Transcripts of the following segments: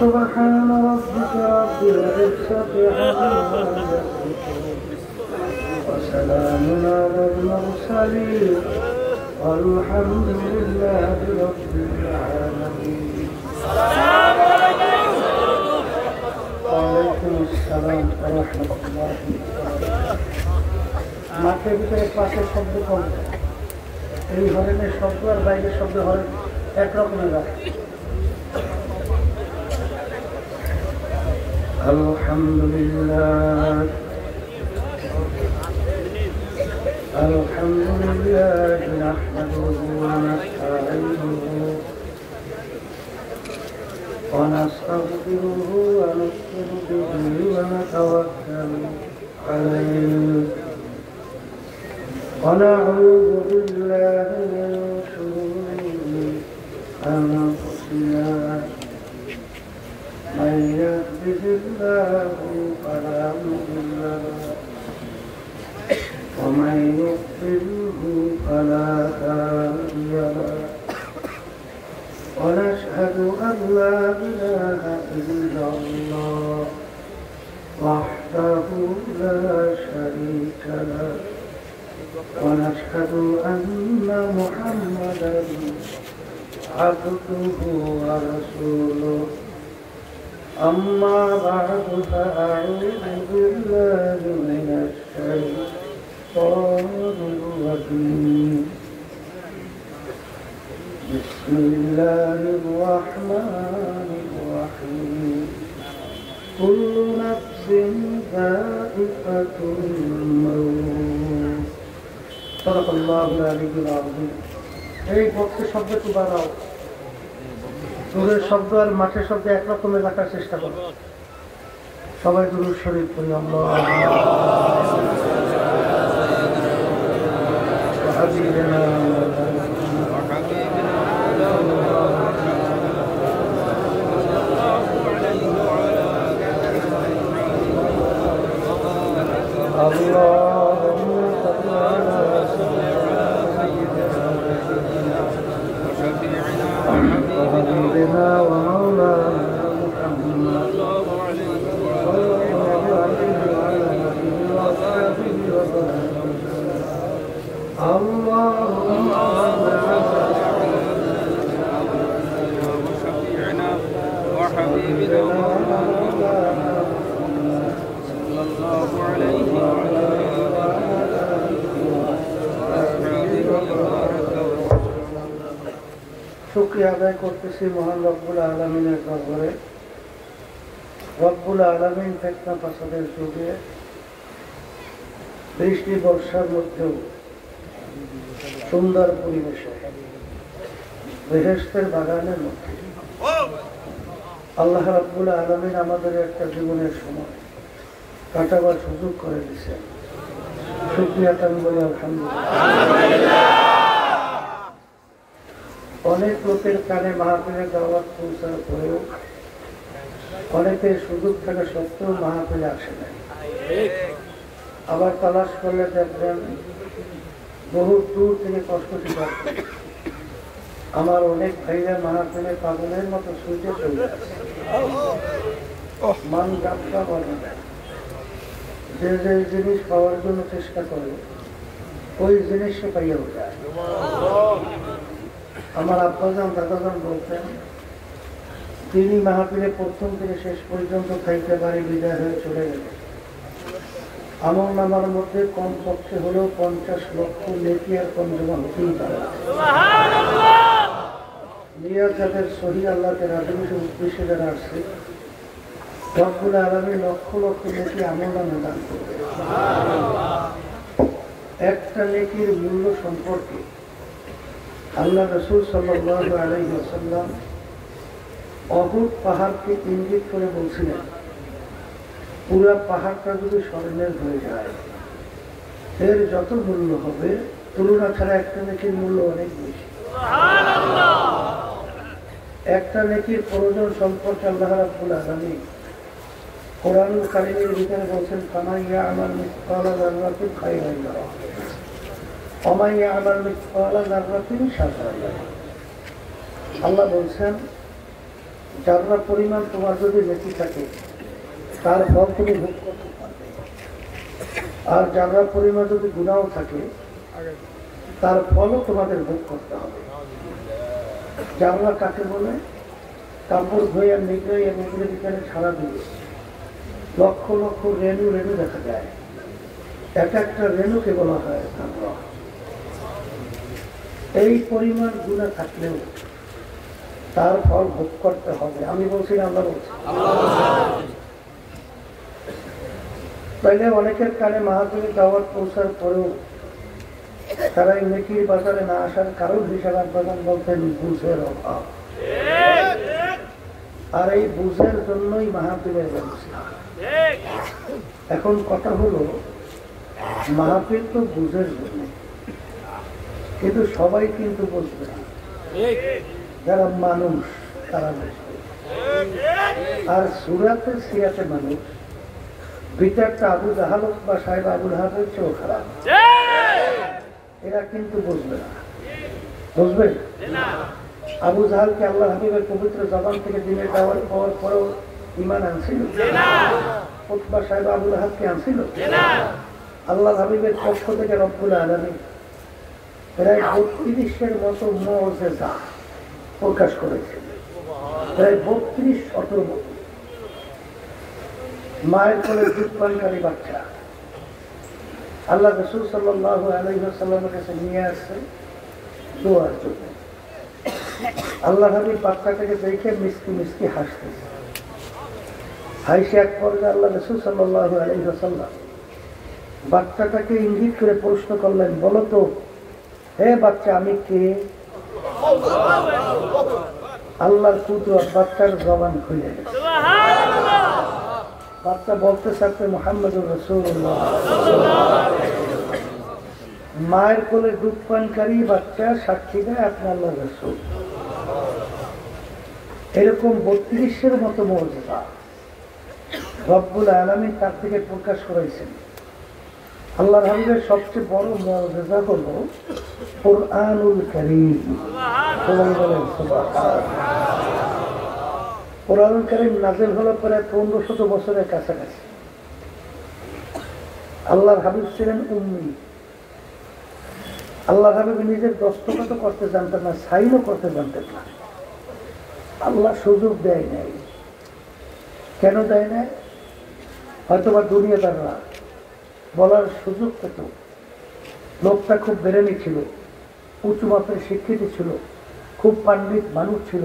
سبحان ربك رب العزة عما يصفون وسلام على المرسلين والحمد لله رب العالمين. وعليكم السلام ورحمة الله وبركاته. মাঠের ভিতরে ক্লাসের শব্দ কম, এই ধরনের শব্দ আর বাইরের শব্দ হয় একরকমের রাখে। আলহামদুলিল্লাহ আলহামদুলিল্লাহ নাহমাদুহু ওয়া নাস্তাঈনুহু ওয়া নাস্তাগফিরুহু ওয়া নু'মিনু বিহি ওয়া নাতাওয়াক্কালু আলাইহি ওয়া না'উযু বিল্লাহি মিন শুরুরি আনফুসিনা من يهده الله فلا مضل له ومن يضلله فلا هادي له ونشهد أن لا إله إلا الله وحده لا شريك له ونشهد أن محمدا عبده ورسوله. أما بعد فأعوذ بالله من الشيطان الرجيم. بسم الله الرحمن الرحيم. كل نفس ذائقة الموت. صدق الله العلي العظيم. এই বক্তব্য শব্দটি বাড়াও, দূরের শব্দ আর মাঠের শব্দ একরকমের রাখার চেষ্টা করো। সবাই দুরূদ শরীফ পড়ি। وحبيبنا ومولانا محمد صلى الله عليه وعلى آله وصحبه وسلم. اللهم وشفيعنا وحبيبنا ومولانا صلى الله عليه وعلى শুকরিয়া আদায় করতেছি মহান রব্বুল আলামিনের দরবারে। রব্বুল আলামিন ফিতনা ফাসাদের যুগে বৃষ্টি বর্ষার মধ্যেও সুন্দর পরিবেশে বেহেশতের বাগানের মধ্যে আল্লাহ রাব্বুল আলামিন আমাদের একটা জীবনের সময় কাটাবার সুযোগ করে দিয়েছেন। শুকরিয়া আমি বলি আলহামদুলিল্লাহ। অনেক লোকের কানে মাহফিলের দাওয়াত পৌঁছার পরেও অনেকের সুযোগ থাকা সত্ত্বেও মাহফিলে আসে না। আবার তালাশ করলে দেখবেন বহু দূর থেকে কষ্ট স্বীকার করে। আমার অনেক ভাইরা মাহফিলে পাগলের মতো ছুটে চলে আসে, মান যাত্রা বলে না। যে যে জিনিস পাওয়ার জন্য চেষ্টা করে ওই জিনিস সে পাইয়াও যায়। আমার আব্বাজান দাদাজান বলতেন, তিনি মাহফিলে প্রথম থেকে শেষ পর্যন্ত থাইতে বাড়ি বিদায় হয়ে চলে গেলেন। আমল নামার মধ্যে কম পক্ষে হলেও 50 লক্ষ নেকি আর কম জমা হতেই পারে। নিয়ার যাদের সহি আল্লাহকে রাজনীতি উদ্দেশ্যে যারা আসছে রব্বুল আলামিন লক্ষ লক্ষ নেকি আমল নামে দান করবে। একটা নেকির মূল্য সম্পর্কে আল্লাহ রাসূল সাল্লাল্লাহু আলাইহি ওয়াসাল্লাম অহুদ পাহাড়কে ইঙ্গিত করে বলছিলেন, পুরা পাহাড়টা যদি স্বর্ণের হয়ে যায় এর যত মূল্য হবে তুলনা ছাড়া একটা নেকির মূল্য অনেক বেশি। একটা নেকির প্রয়োজন সম্পর্কে আল্লাহ রাব্বুল আলামিন কোরআনুল কারীমের ভিতরে বলছেন, ফামান ইয়া'মাল মিসকালা যাররাতিন খায়রান ইয়ারাহ ওয়া মান ইয়া'মাল মিসকালা যাররাতিন শাররান ইয়ারাহ। আল্লাহ বলছেন, যারা পরিমাণ তোমার যদি নেকি থাকে তার ফল তুমি ভোগ করতে পারবে, আর যারা পরিমাণ যদি গুনাহ থাকে তার ফলও তোমাদের ভোগ করতে হবে। যারা কাকে বলে? কাপড় ধোয়া নিগড়াইয়া নিগড়ে বিকালে ছাড়া দিয়ে লক্ষ লক্ষ রেণু রেণু দেখা যায়। এক একটা রেণুকে বলা হয় জামরা। এই পরিমাণ গুনাহ থাকলেও তার ফল ভোগ করতে হবে। আমি বলছি, আল্লাহ বলছি। তাইলে অনেকের কানে মাহফিলের দাওয়াত পৌঁছার পরেও তারা এই নেকির বাজারে না আসার কারণ হিসাবে আব্বাজান বলতেন বুঝের অভাব। আর এই বুঝের জন্যই মাহফিলের ব্যবস্থা। এখন কথা হলো, মাহফিল তো বুঝের জন্য, কিন্তু সবাই কিন্তু বুঝবে না। যারা মানুষ তারা বুঝবে। আর সুরাতে সিরাতে মানুষ ভিতরটা আবু জাহাল বা সাহেব আবুল হাবের চেয়েও খারাপ। এরা কিন্তু বুঝবে না। বুঝবে? আবু জাহালকে আল্লাহ হাবিবের পবিত্র জবান থেকে দিনের দাওয়াত পাওয়ার পরেও ঈমান আনছিল? উতবা সাহেব আবুল হাবকে আনছিল? আল্লাহ হাবিবের পক্ষ থেকে রব্বুল আলামিন প্রায় 32-এর মতো মুআজিজা প্রকাশ করেছে। প্রায় 32-শত মতো। মায়ের কোলে দুধ পানকারী বাচ্চা আল্লাহ রাসূল সাল্লাল্লাহু আলাইহি ওয়াসাল্লামের কাছে নিয়ে আসছে দোয়ার জন্য। আল্লাহ হাবিব বাচ্চাটাকে দেখে মিষ্টি মিষ্টি হাসতেছে। হাসে এক পর্যায়ে আল্লাহ রাসূল সাল্লাল্লাহু আলাইহি ওয়াসাল্লাম বাচ্চাটাকে ইঙ্গিত করে প্রশ্ন করলেন, বলো তো হে বাচ্চা, আমি কে? আল্লাহর কুদরত, বাচ্চার জবান খুলে গেছে। বাচ্চা বলতে চাচ্ছে মুহাম্মদুর রাসূলুল্লাহ। মায়ের কোলে দুধ পানকারী বাচ্চা সাক্ষী দেয় আপনি আল্লাহর রাসূল। এরকম 32-এর মতো মুআজিজা রব্বুল আলামিন তার থেকে প্রকাশ করেছেন। আল্লাহর হাবিবের সবচেয়ে বড় মুআজিজা হলো কুরআনুল কারীম। কুরআনুল কারীম নাযিল হলো প্রায় 1500 বছরের কাছাকাছি। আল্লাহর হাবিব ছিলেন উম্মি। আল্লাহর হাবিব নিজের দস্তখত করতে জানতেন না, সাইনও করতে জানতেন না। আল্লাহ সুযোগ দেয় নাই। কেন দেয় নাই? হয়তোবা দুনিয়াদাররা বলার সুযোগ পেত। লোকটা খুব বেরেনি ছিল, উঁচু মাপের শিক্ষিত ছিল, খুব পাণ্ডিত মানুষ ছিল।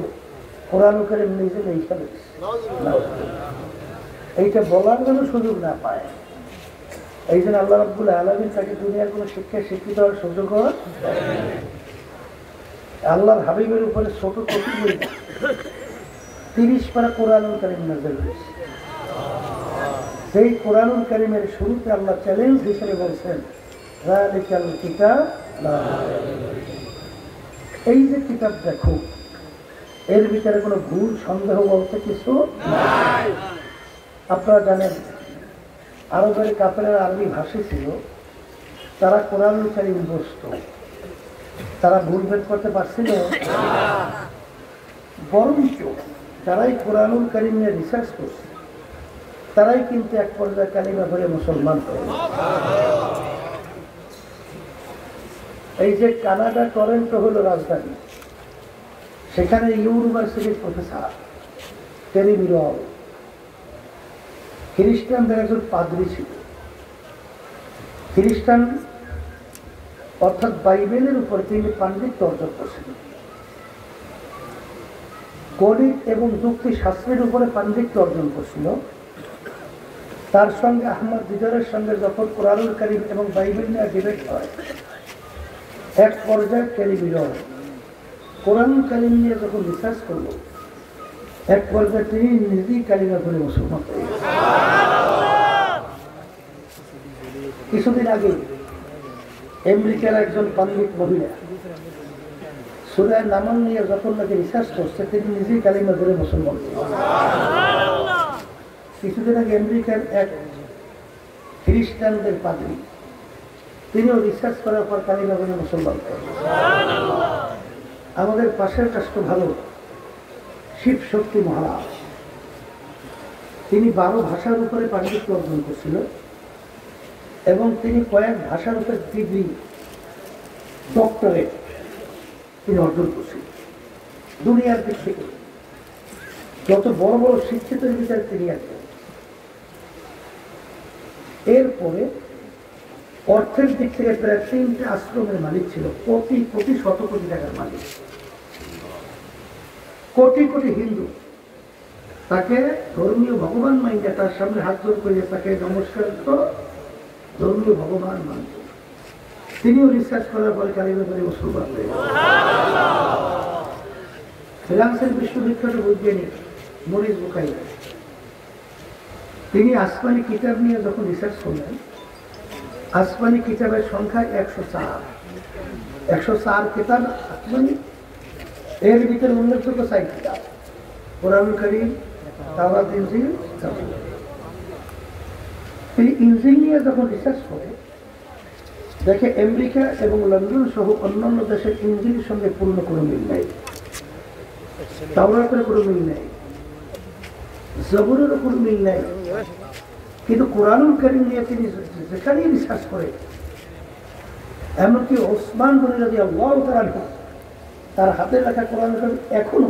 কোরআনুল কারীম নিজে এইটা বলার জন্য সুযোগ না পায়। এই জন্য আল্লাহ রাব্বুল আলামিন তাকে দুনিয়ার কোনো শিক্ষায় শিক্ষিত হওয়ার সুযোগ হয়। আল্লাহর হাবিবের উপরে ছোট কপি বই 30 পারা কোরআনুল কারীম নাযিল হয়েছে। সেই কোরআনুল কারীমের শুরুতে আল্লাহ চ্যালেঞ্জ হিসেবে বলছেন যালিকাল কিতাব লা রাইবা ফীহি। এই যে কিতাব দেখো, এর ভিতরে কোনো ভুল সন্দেহ বলতে কিছু নাই। আপনারা জানেন আরবের কাফেররা আরবি ভাষী ছিল, তারা কোরআনুল কারীম বুঝতো, তারা ভুলভেদ করতে পারছিল না। বরঞ্চ যারাই কোরআনুল কারীম নিয়ে রিসার্চ করছে তারাই কিন্তু এক পর্যায়ে কালিমা ধরে মুসলমান হয়ে। এই যে কানাডা টরেন্টো হলো রাজধানী, সেখানে ইউনিভার্সিটির প্রফেসর টেরি মিরল খ্রিস্টানদের একজন পাদ্রী ছিল। খ্রিস্টান অর্থাৎ বাইবেলের উপরে তিনি পাণ্ডিত্য অর্জন করছিলেন। গণিত এবং যুক্তি শাস্ত্রের উপরে পাণ্ডিত্য অর্জন করছিল। তার সঙ্গে আহমদ দিদারের সঙ্গে যখন কোরআনুল কারীম এবং বাইবেল নিয়ে ডিবেট হয়, এক পর্যায়ে টেরি মিরল কোরআনুল কারীম নিয়ে যখন রিসার্চ করল, এক পর্যায়ে তিনি নিজেই কালিমা ধরে মুসলমান হয়ে গেলেন। কিছুদিন আগে আমেরিকার একজন পণ্ডিত মহিলা সূরা নামল নিয়ে যখন নাকি রিসার্চ করছে, তিনি নিজেই কালিমা ধরে মুসলমান হয়ে গেলেন। কিছুদিন আগে আমেরিকার এক খ্রিস্টানদের পাদ্রী, তিনিও রিসার্চ করার পর কালিমা ধরে মুসলমান হয়ে গেলেন। আমাদের পাশের রাষ্ট্র ভালো শিব শক্তি মহারাজ, তিনি 12 ভাষার উপরে পাণ্ডিত্য অর্জন করছিল এবং তিনি কয়েক ভাষার উপরে ডিগ্রি ডক্টরেট তিনি অর্জন করছিলেন। দুনিয়ার দিক থেকে যত বড় বড় শিক্ষিতের ভিতরে তিনি একজন। এরপরে অর্থের দিক থেকে প্রায় 3টে আশ্রমের মালিক ছিল, কোটি কোটি শত কোটি টাকার মালিক। কোটি কোটি হিন্দু তাকে ধর্মীয় ভগবান মানতে, তার সামনে হাত জোর করে তাকে নমস্কার তো ধর্মীয় ভগবান মানত। তিনিও রিসার্চ করার পরে কালিমা ধরে মুসলমান হয়ে গেলেন। ফ্রান্সের বিশ্ববিখ্যাত বৈজ্ঞানিক মরিস বুকাইল, তিনি আসমানি কিতাব নিয়ে যখন রিসার্চ করলেন, আসমানি কিতাবের সংখ্যা 104 কিতাব আসমানি। এর ভিতরে উল্লেখযোগ্য 4 কিতাব, কোরআনুল কারীম, তাওরাত, ইনজিল, জাবুর। তিনি ইনজিল নিয়ে যখন রিসার্চ করে দেখে আমেরিকা এবং লন্ডন সহ অন্যান্য দেশের ইনজিলের সঙ্গে পূর্ণ কোনো মিল নেই, তাওরাতের কোনো মিল নেই, জাবুরেরও কোনো মিল নেই। কিন্তু কোরআনুল কারীম নিয়ে তিনি যেখানেই রিসার্চ করে, এমনকি ওসমান গনি রাদিয়াল্লাহু তাআলা আনহু তার হাতে লেখা কোরআনুল কারীম এখনো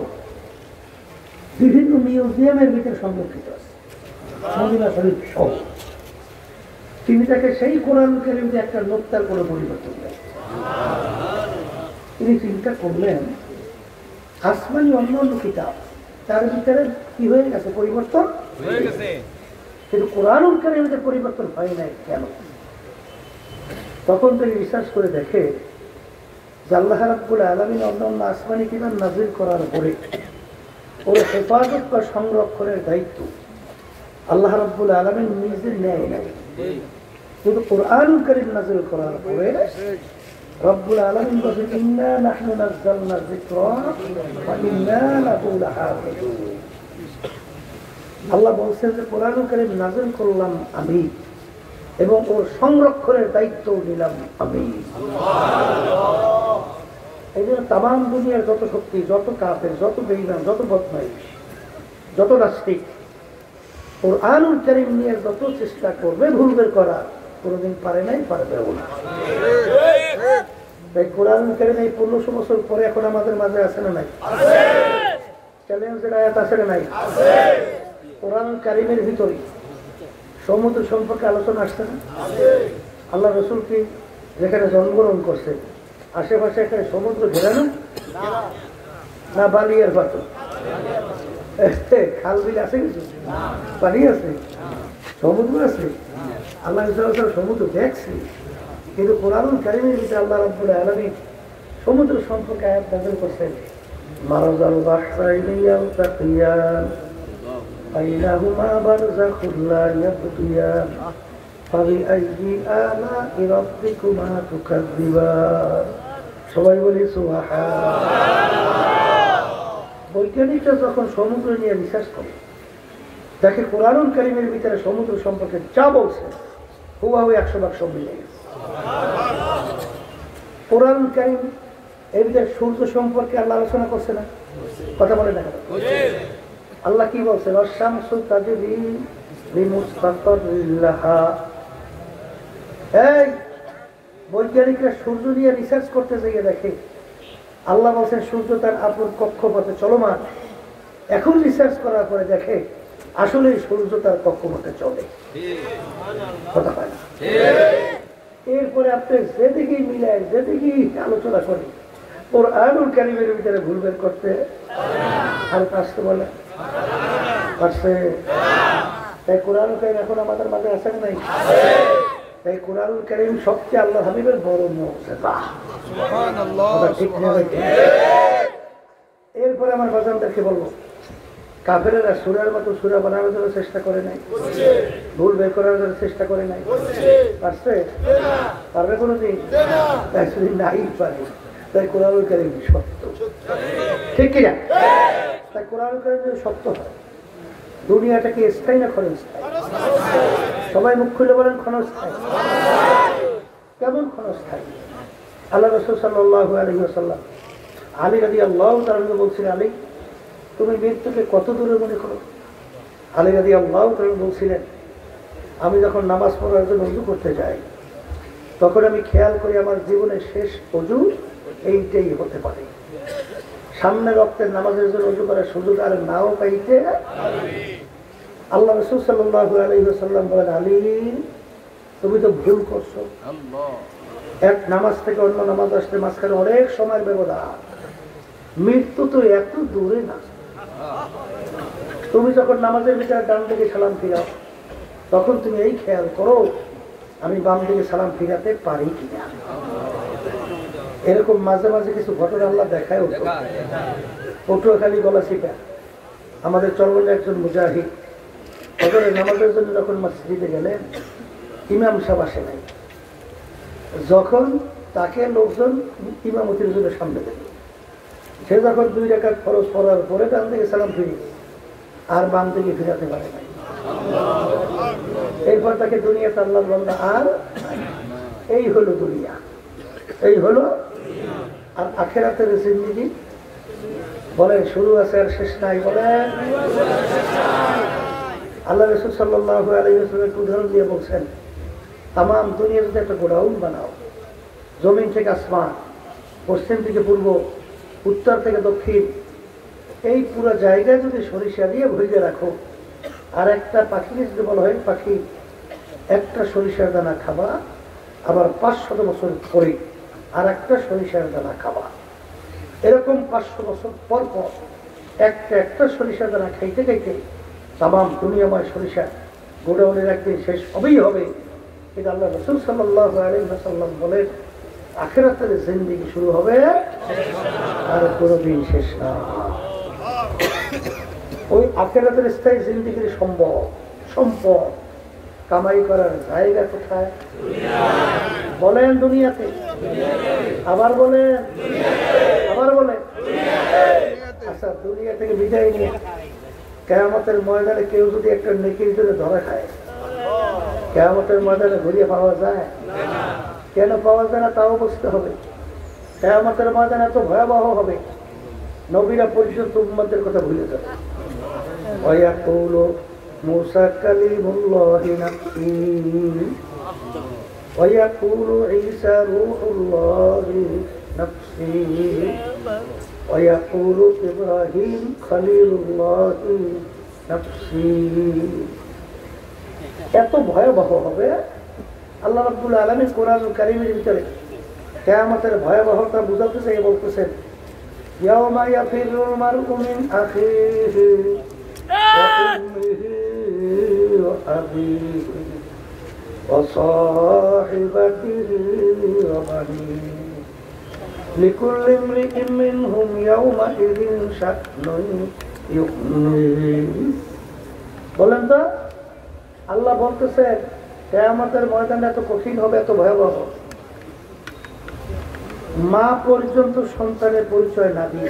বিভিন্ন মিউজিয়ামের ভিতরে সংরক্ষিত আছে, মদিনা শরীফ সহ। তিনি তাকে সেই কোরআনুল কারীম যে একটা নোক্তার কোনো পরিবর্তন নেই। তিনি চিন্তা করলেন আসমানি অন্যান্য কিতাব তার ভিতরে কি হয়ে গেছে, পরিবর্তন হয়ে গেছে, কিন্তু কোরআনুল কারীমে পরিবর্তন হয় নাই কেন? তখন তিনি রিসার্চ করে দেখে যে আল্লাহ রাব্বুল আলামিন অন্যান্য আসমানি কিতাব নাযিল করার পরে ওর হেফাজত বা সংরক্ষণের দায়িত্ব আল্লাহ রাব্বুল আলামিন নিজে নেয় নাই, কিন্তু কোরআনুল কারীম নাযিল করার পরে রব্বুল আলামিন বলেন ইন্না নাহনু নাযালনা যিকরা ওয়া ইন্না লাহু লাহাফিজুন। আল্লাহ বলছেন যে কোরআনুল কারীম নাযিল করলাম আমি এবং ওর সংরক্ষণের দায়িত্ব নিলাম আমি। এই জন্য তামাম দুনিয়ার যত শক্তি, যত কাফের, যত বেঈমান, যত বদমাইশ, যত নাস্তিক কোরআনুল কারীম নিয়ে যত চেষ্টা করবে ভুল বের করা, কোনোদিন পারে নাই, পারবেও না। তাই কোরআনুল কারীম এই 1500 বছর পরে এখন আমাদের মাঝে আছে না নাই? চ্যালেঞ্জের আয়াত আছে না নাই? কোরআনুল কারীমের ভিতরে সমুদ্র সম্পর্কে আলোচনা আসছে না? আল্লাহ রাসূল কি যেখানে জন্মগ্রহণ করছে আশেপাশে এখানে সমুদ্র ঘেরানো না বালিয়ার পাথর? খাল বিল আছে কিছু? পানি আছে, সমুদ্র আছে, আল্লাহ সমুদ্র দেখছি, কিন্তু কোরআনুল কারীমের ভিতরে আল্লাহ রাব্বুল আলামিন সমুদ্র সম্পর্কে আয়াত নাযিল করছেন। মারাজাল বাহরাইনি ইয়ালতাকিয়ান বাইনাহুমা বারযাখুন লা ইয়াবগিয়ান ফাবিআইয়ি আলা'i রাব্বিকুমা তুকাযযিবান। সবাই বলি সুবহানাল্লাহ। বৈজ্ঞানিকরা যখন সমুদ্র নিয়ে রিসার্চ করে দেখে কোরআনুল কারীমের ভিতরে সমুদ্র সম্পর্কে যা বলছে হুবহু 100% সব মিলে গেছে। কোরআনুল কারীম এর ভিতরে সূর্য সম্পর্কে আল্লাহ আলোচনা করছে না? কথা বলে দেখা আল্লাহ কি বলছে? ওয়াশ-শামসু তাজরি লিমুস্তাকাররিন লাহা। এই বৈজ্ঞানিকরা সূর্য নিয়ে রিসার্চ করতে গিয়ে দেখে আল্লাহ বলছেন সূর্য তার আপন কক্ষপথে চলমান। এখন রিসার্চ করার পরে দেখে আসলে সূর্য তার কক্ষপথে চলে। কথা পায় না। এরপরে আপনি যেদিকেই মিলায় যেদিকেই আলোচনা করেন কোরআনুল কারীমের ভিতরে ভুল বের করতে আর আসতে বলে পারছে। তাই কোরআনুল কারীম এখন আমাদের মাঝে আছে নাই? তাই কোরআনুল কারীম সবচেয়ে আল্লাহ হাবিবের বড় মুজিজা। ঠিক না? এরপরে আমার বাজানদেরকে বলবো, কাফেরেরা সূরার মতো সূরা বানানোর জন্য চেষ্টা করে নাই, ভুল বের করার জন্য চেষ্টা করে নাই, পারছে? পারবে কোনোদিন? তাই শুধু নাই পারে। তাই কোরআনুল কারীম সত্য, ঠিক কিনা? তাই কোরআনুল কারীম যদি সত্য হয় দুনিয়াটা কি স্থায়ী না ক্ষণস্থায়ী? সবাই মুখ খুলে বলেন ক্ষণস্থায়ী। কেমন ক্ষণস্থায়ী? আল্লাহ রাসূল সাল্লাল্লাহু আলাইহি ওয়াসাল্লাম আলী রাদিয়াল্লাহু তাআলা বলছিলেন, আলী তুমি মৃত্যুকে কত দূরে মনে করো? আলী রাদিয়াল্লাহু তাআলা বলছিলেন, আমি যখন নামাজ পড়ার জন্য ওযু করতে যাই তখন আমি খেয়াল করি আমার জীবনের শেষ ওযু এইটাই হতে পারে। সামনে রক্তের নামাজের জন্য ওযু করার সুযোগ আর নাও পাইতে আল্লাহ রাসূল সাল্লাল্লাহু আলাইহি ওয়াসাল্লাম বলেন, আলী তুমি তো ভুল করছো। এক নামাজ থেকে অন্য নামাজ আসতে মাঝখানে অনেক সময়ের ব্যবধান। মৃত্যু তো এত দূরে না। তুমি যখন নামাজের ভিতরে ডান দিকে সালাম ফিরাও তখন তুমি এই খেয়াল করো আমি বাম দিকে সালাম ফিরাতে পারি কিনা। এরকম মাঝে মাঝে কিছু ঘটনা আল্লাহ দেখায়। পটুয়াখালী গলাচিপা আমাদের চরমনে একজন মুজাহিদ ফজরের নামাজের জন্য যখন মসজিদে গেলেন ইমাম সাহেব আসে নাই। যখন তাকে লোকজন ইমামতির জন্য সামনে দিল, সে যখন 2 রাকাত ফরজ পড়ার পরে ডান দিকে সালাম ফিরি আর বাম দিকে ফিরাতে পারে নাই। এরপর তাকে দুনিয়াতে আল্লাহ বললেন, আর এই হলো দুনিয়া, এই হলো। আর আখিরাতের জিন্দেগি বলেন শুরু আছে আর শেষ নাই। বলেন আল্লাহ রাসূল সাল্লাল্লাহু আলাইহি ওয়াসাল্লাম উদাহরণ দিয়ে বলছেন, তামাম দুনিয়া যদি একটা গোডাউন বানাও, জমিন থেকে আসমান, পশ্চিম থেকে পূর্ব, উত্তর থেকে দক্ষিণ, এই পুরো জায়গায় যদি সরিষা দিয়ে ভরিয়ে রাখো আর একটা পাখিকে যদি বলা হয় পাখি একটা সরিষার দানা খাবা, আবার 500 বছর পরে আর একটা সরিষার দানা খাবা, এরকম 500 বছর পর পর একটা সরিষার দানা খাইতে খাইতে তামাম দুনিয়াময় সরিষা গোডাউনের একদিন শেষ হবেই হবে। কিন্তু আল্লাহ রাসূল সাল্লাল্লাহু আলাইহি ওয়াসাল্লাম বলেন, আখিরাতের জিন্দেগি শুরু হবে আর কোনোদিন শেষ না। ওই আখিরাতের স্থায়ী জিন্দেগির সম্পদ কামাই করার জায়গা কোথায়? বলেন দুনিয়াতে। আবার বলেন, আবার বলেন। আচ্ছা, দুনিয়া থেকে বিদায় নিয়ে কিয়ামতের ময়দানে কেউ যদি একটা নেকির জন্য ধরা খায়, কিয়ামতের ময়দানে ঘুরিয়ে পাওয়া যায়? কেন পাওয়া যায় না তাও বুঝতে হবে। কিয়ামতের ময়দানে এত ভয়াবহ হবে, নবীরা পরিশুদ্ধ উম্মতের কথা ভুলে যাবে। ওয়ায়াকুলু মুসা কালিমুল্লাহি নাফসি ওয়ায়াকুলু ঈসা রূহুল্লাহি নাফসি ওয়ায়াকুলু ইব্রাহিম খলিলুল্লাহি নাফসি। এত ভয়াবহ হবে। আল্লাহ রাব্বুল আলামিন কোরআনুল কারীমের ভিতরে কিয়ামতের ভয়াবহতা বুঝাতে চাই বলতেছেন, ইয়াওমা ইয়াফিরুল মারউ মিন আখিহি ওয়া উম্মিহি ওয়া আবিহি وصاحبته وبنيه لكل امرئ منهم يومئذ شأن يغنيه বলেন তো আল্লাহ বলতেছেন কিয়ামতের ময়দানে এত কঠিন হবে, এত ভয়াবহ, মা পর্যন্ত সন্তানের পরিচয় না দিয়ে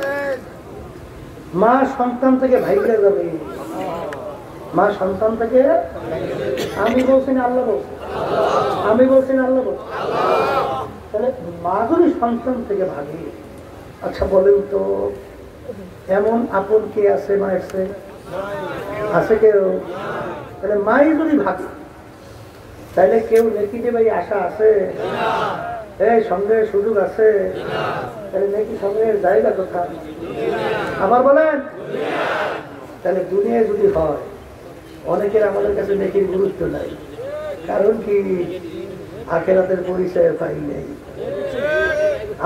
মা সন্তান থেকে ভাইগা যাবে। মা সন্তান থেকে, আমি বলছি না আল্লাহ বলছি, আমি বলছি না আল্লাহ বলছি। তাহলে মা যদি সন্তান থেকে ভাগে, আচ্ছা বলেন তো এমন আপন কে আছে মায়ের সে? আছে কেউ? তাহলে মাই যদি ভাগে তাহলে কেউ নেকি দেবে আশা আছে? এই সঙ্গে সুযোগ আছে? তাহলে নেকি সঙ্গের জায়গা কোথায়? আবার বলেন। তাহলে দুনিয়ায় যদি হয়, অনেকের আমাদের কাছে নেকির গুরুত্ব নাই, কারণ কি আখিরাতের পরিচয় পাই নাই,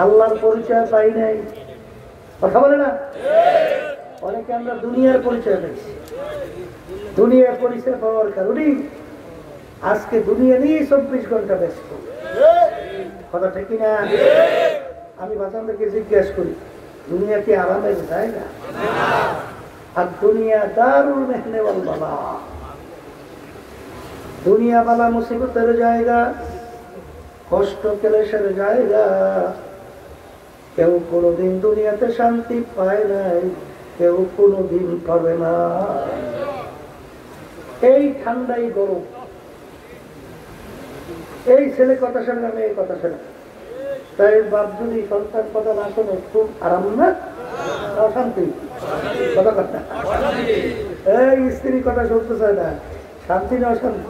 আল্লাহর পরিচয় পাই নাই। কথা বলে না? অনেকে আমরা দুনিয়ার পরিচয় পেয়েছি, দুনিয়ার পরিচয় পাওয়ার কারণেই আজকে দুনিয়া নিয়ে 24 ঘন্টা ব্যস্ত। কথা ঠিক না? আমি বাচ্চাদেরকে জিজ্ঞাসা করি, দুনিয়া কি আরামের জায়গা? আর দুনিয়া দারুল মেহনে ওয়াল বালা, দুনিয়া বালা মুসিবতের জায়গা, কষ্ট ক্লেশের জায়গা। কেউ কোনোদিন দুনিয়াতে শান্তি পায় নাই, কেউ কোনোদিন পাবে না। এই ঠান্ডাই গরম, এই ছেলে কথা শোনে না, মেয়ে কথা শোনে, তাই বাপ যদি সন্তান কথা না শোনে খুব আরাম না, অশান্তি। কথা কথা এই স্ত্রী কথা শুনতে চায় না, শান্তি না অশান্তি।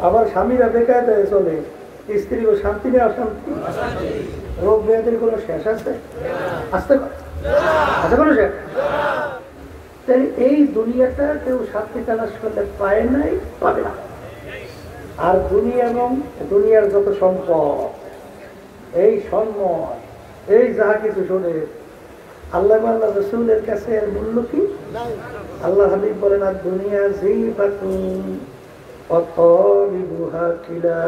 আবার স্বামীরা বেকার দেয় চলে, স্ত্রীও শান্তি নেই অশান্তি। রোগ ব্যাধির কোনো শেষ আছে? আসতে আছে কোনো শেষ? তাই এই দুনিয়াটা কেউ শান্তি তালাশ করলে পায় নাই, পাবে না। আর দুনিয়া এবং দুনিয়ার যত সম্পদ, এই সম্মান, এই যাহা কিছু শোনে, আল্লাহ আল্লাহ রসুলের কাছে এর মূল্য কি? আল্লাহ হাবিব বলেন, আর দুনিয়া জিফাতুন অতলিবুহা কিলা।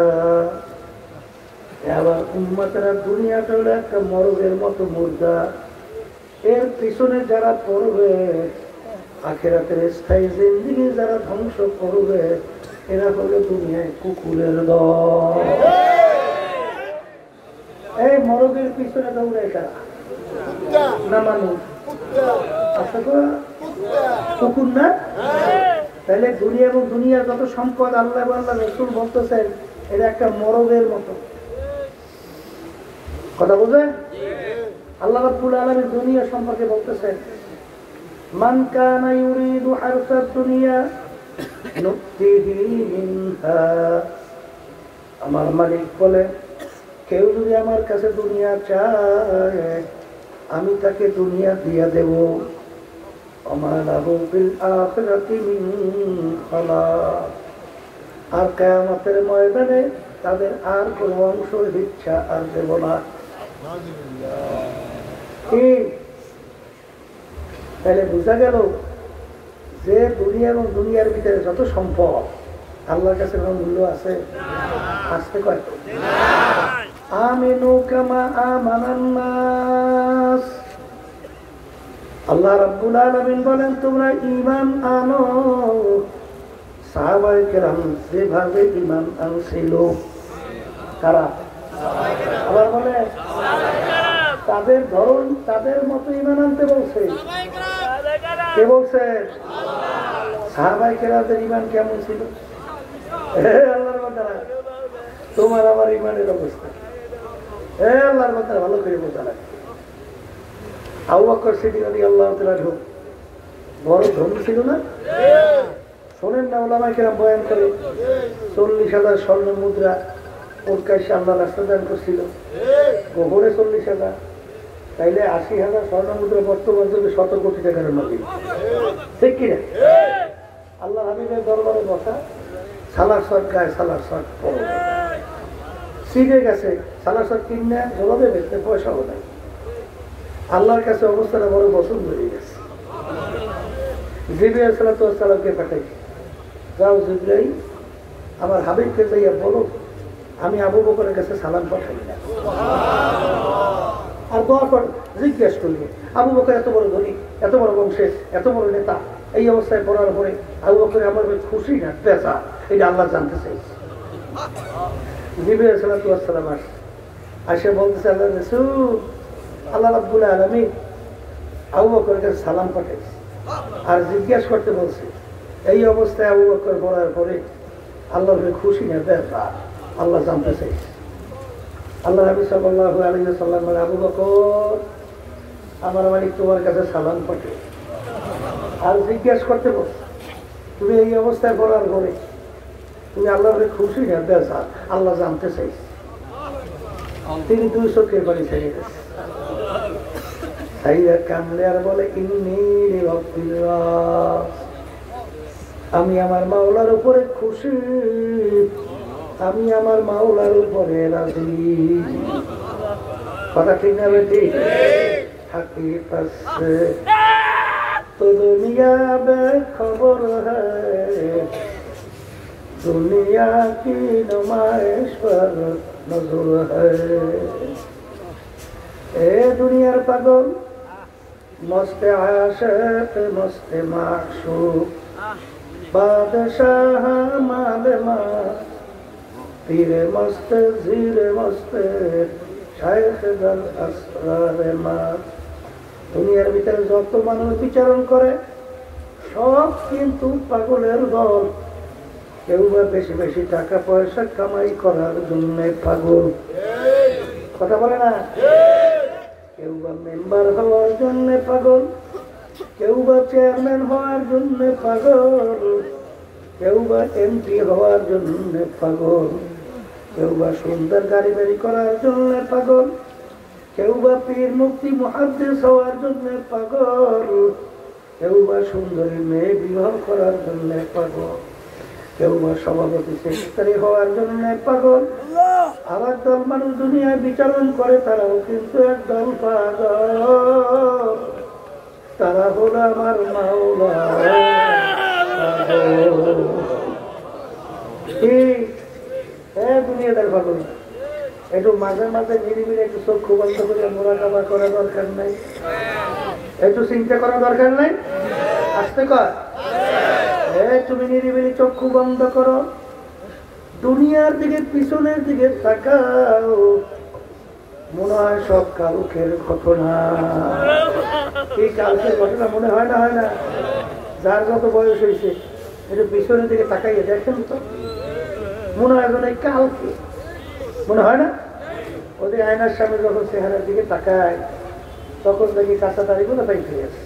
আবার উম্মতেরা দুনিয়াটা হলো একটা মরগের মতো মুর্দা, এর পিছনে যারা পড়বে, আখিরাতের স্থায়ী জিন্দেগি যারা ধ্বংস করবে, এরা হলো দুনিয়ায় কুকুরের দল। এই মরগের পিছনে দৌড়ে কারা? না মানুষ? আশা করা কুকুর না? তাহলে দুনিয়া এবং দুনিয়ার যত সম্পদ আল্লাহ আল্লাহ রসুল বলতেছেন এটা একটা মরগের মতো। কথা বুঝলেন? আল্লাহ রাব্বুল আলামিন দুনিয়া সম্পর্কে বলতেছেন, মান কানা ইউরিদু হারসাদ দুনিয়া নুতিহি মিনহা। আমার মালিক বলে, কেউ যদি আমার কাছে দুনিয়া চায়, আমি তাকে দুনিয়া দিয়া দেব। ওমা লাহু ফিল আখিরাতি মিন খালাক। আর কিয়ামতের ময়দানে তাদের আর কোনো অংশ ইচ্ছা আর দেব না। তাহলে বোঝা গেল যে দুনিয়া এবং দুনিয়ার ভিতরে যত সম্পদ আল্লাহর কাছে কোনো মূল্য আছে? আসতে কয় আমিনু কামা আমানান নাস। আল্লাহ রাব্বুল আলামিন বলেন, তোমরা ঈমান আনো সাহাবায়ে কেরাম যেভাবে ঈমান আনছিল। কারা? আবার বলে তাদের ধরন, তাদের মতো ঈমান আনতে বলছে। কে বলছে? সাহাবায়ে কেরামদের ঈমান কেমন ছিল? আল্লাহর বান্দারা, তোমার আমার ঈমানের অবস্থা আল্লাহর বান্দারা ভালো করে বোঝা লাগে। আবু বকর সিদ্দিক রাদিয়াল্লাহু তাআলা বড় ধনী ছিল না? শোনেন না, ওলামায়ে কেরাম বয়ান করে 40,000 স্বর্ণ মুদ্রা ওর কাছে আল্লাহ রাস্তা দান করছিল। গোহরে 40,000, তাইলে 80,000 স্বর্ণ মুদ্রা বর্তমান যুগে 100 কোটি টাকার মালিক। ঠিক কিনা? আল্লাহ হাবিবের দরবারে বসা, সালার শট গায়ে, সালার শট পড়ে সিজে গেছে, সালার শট কিনে জবাবে বেচতে পয়সাও নাই। আল্লাহর কাছে অবস্থাটা বড় পছন্দ হয়ে গেছে। জিবরাইল সালাতু ওয়াস সালামকে পাঠাইছে, যাও জিবরাইল আমার হাবিবকে যাইয়া বলো আমি আবু বকরের কাছে সালাম পাঠাই না। আর দোয়া করে জিজ্ঞেস করবে আবু বকর এত বড় ধনী, এত বড় বংশের, এত বড় নেতা, এই অবস্থায় পড়ার পরে আবু বকর আমার খুশি না পেশা, এটা আল্লাহ জানতে চাইছে। জিবরাইল সাল্লাল্লাহু আলাইহি ওয়াসাল্লাম আসে বলতেছে আল্লাহ রাসূল, আল্লাহ রাব্বুল আলামিন আবু বকরের কাছে সালাম পাঠাইছে আর জিজ্ঞেস করতে বলছে এই অবস্থায় আবু বকর পড়ার পরে আল্লাহর খুশি না পেশা, আল্লাহ জানতে চাইছে। আল্লাহ নবী সাল্লাল্লাহু আলাইহি ওয়াসাল্লাম বলে আবু বকর আমার মালিক তোমার কাছে সালাম পাঠায় আর জিজ্ঞেস করতে বল তুমি এই অবস্থায় পড়ার পরে তুমি আল্লাহর খুশি না বেজার, আল্লাহ জানতে চাইছে। তিনি দুই চোখের পানি ছেড়ে গেছে। সাইরা কামলে আর বলে আমি আমার মাওলার উপরে খুশি, আমি আমার মাওলার উপরে রাজি। কথা ঠিক না বেটি? হাকিকত সে তো দুনিয়া বে খবর হ্যায়, দুনিয়া কি নুমাইশ পর নজর হ্যায়। এ দুনিয়ার পাগল মস্তে আশিক মস্তে মাশুক, বাদশাহ মালে মা পীরে মস্তে জিরে মস্তে শাইখ দল আসরারে মা। দুনিয়ার ভিতরে যত মানুষ বিচারণ করে সব কিন্তু পাগলের দল। কেউ বা বেশি বেশি টাকা পয়সা কামাই করার জন্য পাগল, কথা বলে না? কেউ বা মেম্বার হওয়ার জন্য পাগল, কেউ বা চেয়ারম্যান হওয়ার জন্য পাগল, কেউ বা এমপি হওয়ার জন্য পাগল, কেউ বা সুন্দর গাড়ি বাড়ি করার জন্য পাগল, কেউ বা পীর মুফতি মুহাদ্দিস হওয়ার জন্য পাগল, কেউ বা সুন্দরী মেয়ে বিবাহ করার জন্য পাগল, কেউ বা সভাপতি সেক্রেটারি হওয়ার জন্য পাগল। আর একদল মানুষ দুনিয়ায় বিচারণ করে তারাও কিন্তু একদল পাগল, তারা হল আমার মাওলা। দুনিয়াদার পাগল একটু মাঝে মাঝে নিরিবিলি একটু চক্ষু বন্ধ করে মোরাকাবা করা দরকার নাই, একটু চিন্তা করা দরকার নাই। আসতে কর তুমি নিরিবিলি চক্ষু বন্ধ করো, দুনিয়ার দিকে পিছনের দিকে তাকাও, মনে হয় সব কালকের ঘটনা। এই কালকের ঘটনা মনে হয় না? হয় না? যার যত বয়স হয়েছে একটু পিছনের দিকে তাকাইয়ে দেখেন তো, মনে হয় যেন এই কালকে, মনে হয় না? ওদের আয়নার সামনে যখন চেহারার দিকে তাকায় তখন দেখি কাঁচা দাড়িগুলো তাই ফিরে গেছে,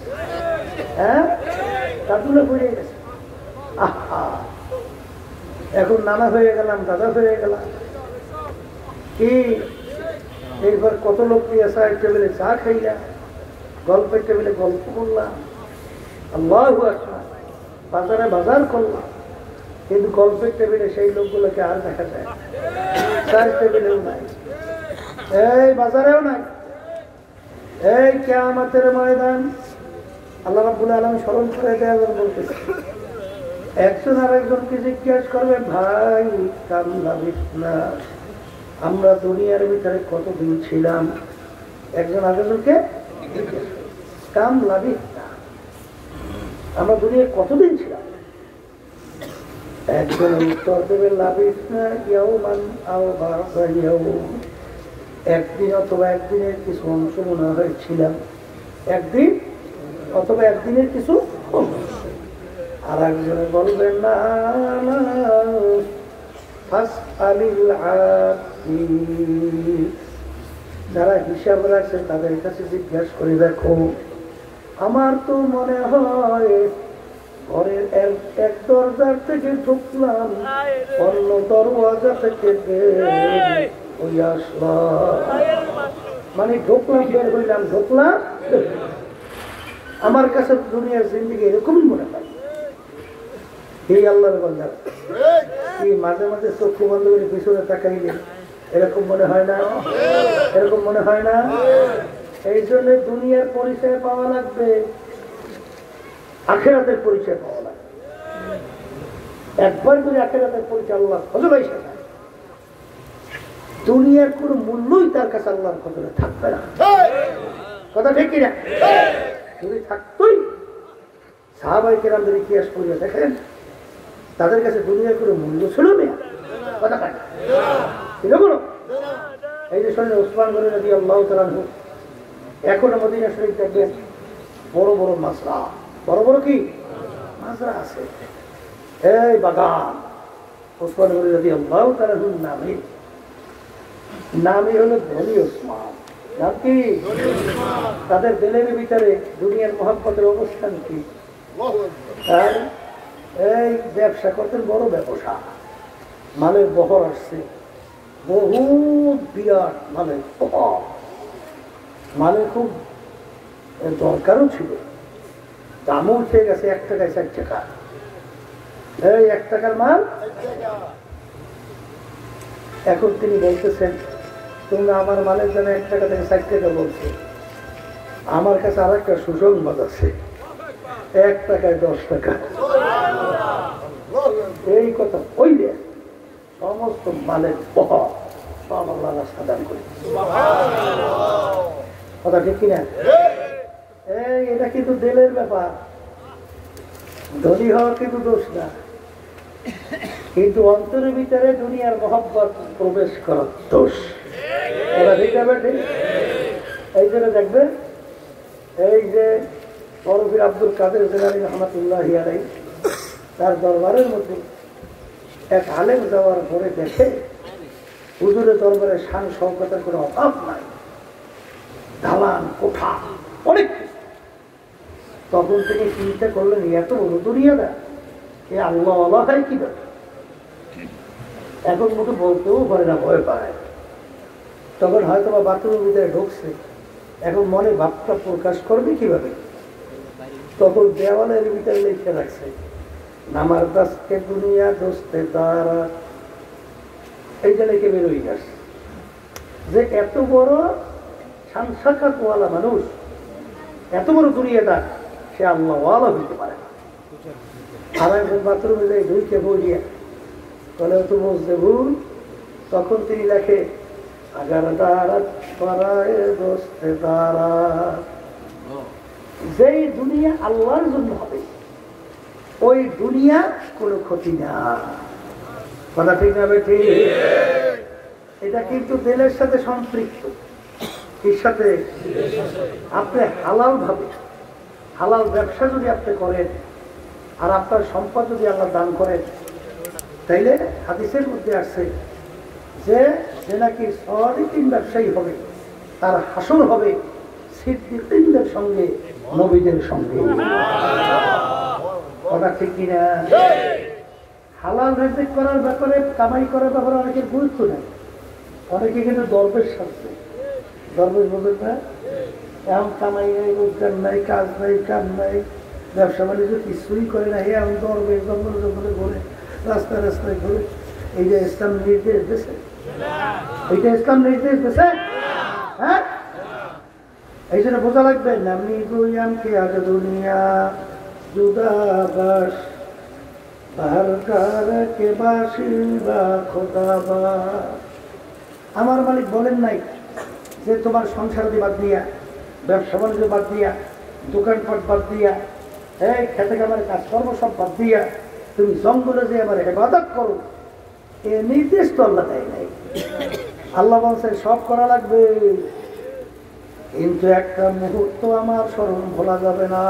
হ্যাঁ কাজগুলো ফিরে গেছে। আহা, এখন নানা হয়ে গেলাম, দাদা হয়ে গেলাম, কি এইবার কত লোক নিয়ে চায়ের টেবিলে চা খাইলাম, গল্পের টেবিলে গল্প করলাম, আল্লাহু আকবার, বাজারে বাজার করলাম, কিন্তু গল্পের টেবিলে সেই লোকগুলোকে আর দেখা যায় না। চায়ের টেবিলেও নাই, এই বাজারেও নাই। এই কিয়ামতের ময়দান আল্লাহ রাব্বুল আলামিন স্মরণ করে দেয়া বলতেছে, একজন আর একজনকে জিজ্ঞাসা করবে, ভাই কাম লাভিস না, আমরা দুনিয়ার ভিতরে কতদিন ছিলাম? একজন আরেকজনকে কাম লাভিস না, আমরা দুনিয়ায় কতদিন ছিলাম? একজন উত্তর দেবে লাভিস না ইয়াউমান আও বা'দা ইয়াউম, একদিন অথবা একদিনের কিছু অংশ মনে হয় ছিলাম, একদিন অথবা একদিনের কিছু অংশ। আর একজনে বলবেন না, যারা হিসাব রাখছে তাদের কাছে জিজ্ঞাসা করে দেখো, আমার তো মনে হয় ঘরের এক দরজার থেকে ঢুকলাম, অন্য দরওয়াজা থেকে ওই আসলাম, মানে ঢুকলাম বের হইলাম, ঢুকলাম। আমার কাছে দুনিয়ার জিন্দেগি এরকমই মনে হয়। এই আল্লাহর বান্দা কি মাঝে মাঝে চক্ষু বন্ধ করে পিছনে তাকাইলে এরকম মনে হয় না? এরকম মনে হয় না? এই জন্য দুনিয়ার পরিচয় পাওয়া লাগবে, আখিরাতের পরিচয় পাওয়া লাগবে। একবার যদি আখিরাতের পরিচয় আল্লাহ ফজলে এসে যায়, দুনিয়ার কোনো মূল্যই তার কাছে আল্লাহর ফজলে থাকবে না। কথা ঠিক কিনা? যদি থাকতোই, সাহাবায়ে কেরামদের ইতিহাস পড়ে দেখেন, তাদের কাছে দুনিয়ার কোনো মূল্য ছিল না। কথা কাটা এরকম। এই যে শোনেন, ওসমান গনি রাদিয়াল্লাহু তাআলা আনহু, এখনো মদিনা শরীফ দেখবেন বড় বড় মাজরা, বড় বড় কি মাজরা আছে, এই বাগান। ওসমান গনি রাদিয়াল্লাহু তাআলা আনহুর নামই হলো ধনী ওসমান। নাম কি? তাদের দিলের ভিতরে দুনিয়ার মহব্বতের অবস্থান কি? আর এই ব্যবসা করতেন, বড় ব্যবসা, মালের বহর আসছে, বহু বিরাট মালের বহর, মালের খুব দরকারও ছিল, দামও উঠে গেছে 1 টাকায় 4 টাকা। এই 1 টাকার মাল এখন তিনি বলতেছেন, তোমরা আমার মালের জন্য 1 টাকা থেকে 4 টাকা বলছে, আমার কাছে আর একটা সুসংবাদ আছে, 1 টাকায় 10 টাকা। এই কথা বললে সমস্ত মালের বহর সব আল্লাহ রাস্তা দান করি। কথা ঠিক কিনা? এটা কিন্তু দিলের ব্যাপার, ধনী হওয়া কিন্তু দোষ না, কিন্তু অন্তরের ভিতরে দুনিয়ার মহব্বত প্রবেশ করার দোষ। কথা ঠিক হবে? ঠিক। এই জন্য দেখবেন, এই যে বরফির আব্দুল কাদের জিলানী রহমাতুল্লাহি আলাইহি, তার দরবারের মধ্যে এক আলেম যাওয়ার পরে দেখে হুজুরের দরবারে শান শওকতের কোনো অভাব নাই, দালান কোঠা অনেক। তখন থেকে চিন্তা করলেন, এত বড় দুনিয়াটা, এ আল্লাহ আল্লাহ হয় কি করে? এখন মুখে বলতেও পারে না, ভয় পায়। তখন হয়তো বা বাথরুমের ভিতরে ঢুকছে, এখন মনে ভাবটা প্রকাশ করবে কিভাবে? তখন দেওয়ালের ভিতরে লিখে রাখছে, নামার দাসকে দুনিয়া দোস্তে তারা। এই যে লিখে বেরোই গেছে যে এত বড় সাংসাকাতওয়ালা মানুষ, এত বড় দুনিয়াটা, সে আল্লাহওয়ালা হইতে পারে না। আর একজন বাথরুমে যাই ঢুকে বলিয়া বলে তো বুঝতে ভুল। তখন তিনি লেখে, আগার দাঁড়াত পারায় দোস্তে তারা। যেই দুনিয়া আল্লাহর জন্য হবে, ওই দুনিয়া কোনো ক্ষতি না। কথা ঠিক না? ঠিক। এটা কিন্তু দিলের সাথে সম্পৃক্ত। এর সাথে আপনি হালাল ভাবে, হালাল ব্যবসা যদি আপনি করেন, আর আপনার সম্পদ যদি আল্লাহ দান করেন, তাইলে হাদিসের মধ্যে আসছে যে নাকি সাদিকিন ব্যবসায়ী হবে, তার হাসর হবে সিদ্দিকীনদের সঙ্গে, নবীদের সঙ্গে। কথা ঠিক কিনা? হালাল রিজিক করার ব্যাপারে, কামাই করার ব্যাপারে অনেকের গুরুত্ব নেই। অনেকে কিন্তু দরবেশ সাজছে, দরবেশ বোঝেন না, এমন কামাই নেই, রোজগার নাই, কাজ নাই, কাম নাই, ব্যবসা বাণিজ্য কিছুই করে না, এমন দরবেশ জঙ্গলে জঙ্গলে ঘুরে, রাস্তায় রাস্তায় ঘুরে। এই যে ইসলাম নির্দেশ দিয়েছে, এইটা ইসলাম নির্দেশ দিয়েছে। হ্যাঁ, এই জন্য বোঝা লাগবে, নামি গুয়ামকে আগে দুনিয়া জুদাবাস বাহার কে বাসি বা খোদাবাস। আমার মালিক বলেন নাই যে তোমার সংসার বাদ দিয়া, ব্যবসা বাণিজ্য বাদ দিয়া, দোকানপাট বাদ দিয়া, এই খেতে খামার কাজকর্ম সব বাদ দিয়া তুমি জঙ্গলে যে আমার ইবাদত করো, এ নির্দেশ তো আল্লাহ দেয় নাই। আল্লাহ বলছে সব করা লাগবে, কিন্তু একটা মুহূর্ত আমার স্মরণ ভোলা যাবে না।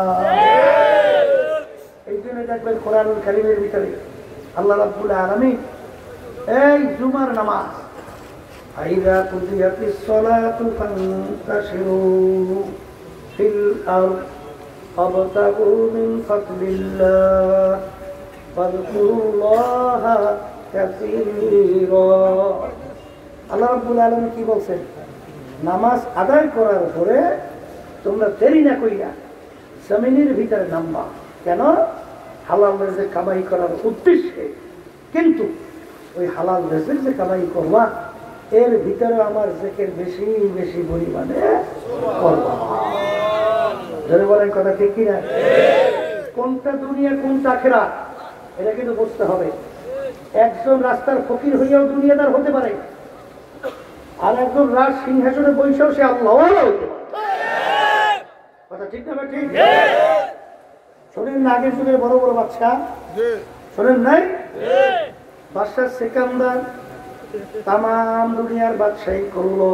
এই জন্য দেখবেন কোরআনুল কারীমের ভিতরে আল্লাহ রাব্বুল আলামিন এই জুমার নামাজ, আইযা কুদিয়াতিস সালাতু ফান্তাশিরু ফিল আরদ ওয়াবতাগু মিন ফাদলিল্লাহ ওয়াযকুরুল্লাহা কাসীরা। আল্লাহ রাব্বুল আলামিন কি বলছেন? নামাজ আদায় করার পরে তোমরা দেরি না কইরা জমিনের ভিতরে নামবা। কেন? হালাল রিজিক কামাই করার উদ্দেশ্যে। কিন্তু ওই হালাল রিজিক যে কামাই করবা, এর ভিতরে আমার জিকির বেশি বেশি পরিমাণে করবা। ধরে বলেন কথা ঠিক কিনা? কোনটা দুনিয়া কোনটা আখিরাত? এটা কিন্তু বুঝতে হবে। একজন রাস্তার ফকির হইয়াও দুনিয়াদার হতে পারে, আর একজন রাজ সিংহাসনে বসেও সে আল্লাহ হইতে পারে। কথা ঠিক না ঠিক? শোনেন না, আগের যুগের বড় বড় বাদশা শোনেন নাই? বাদশাহ সেকান্দার তামাম দুনিয়ার বাদশাহী করলো।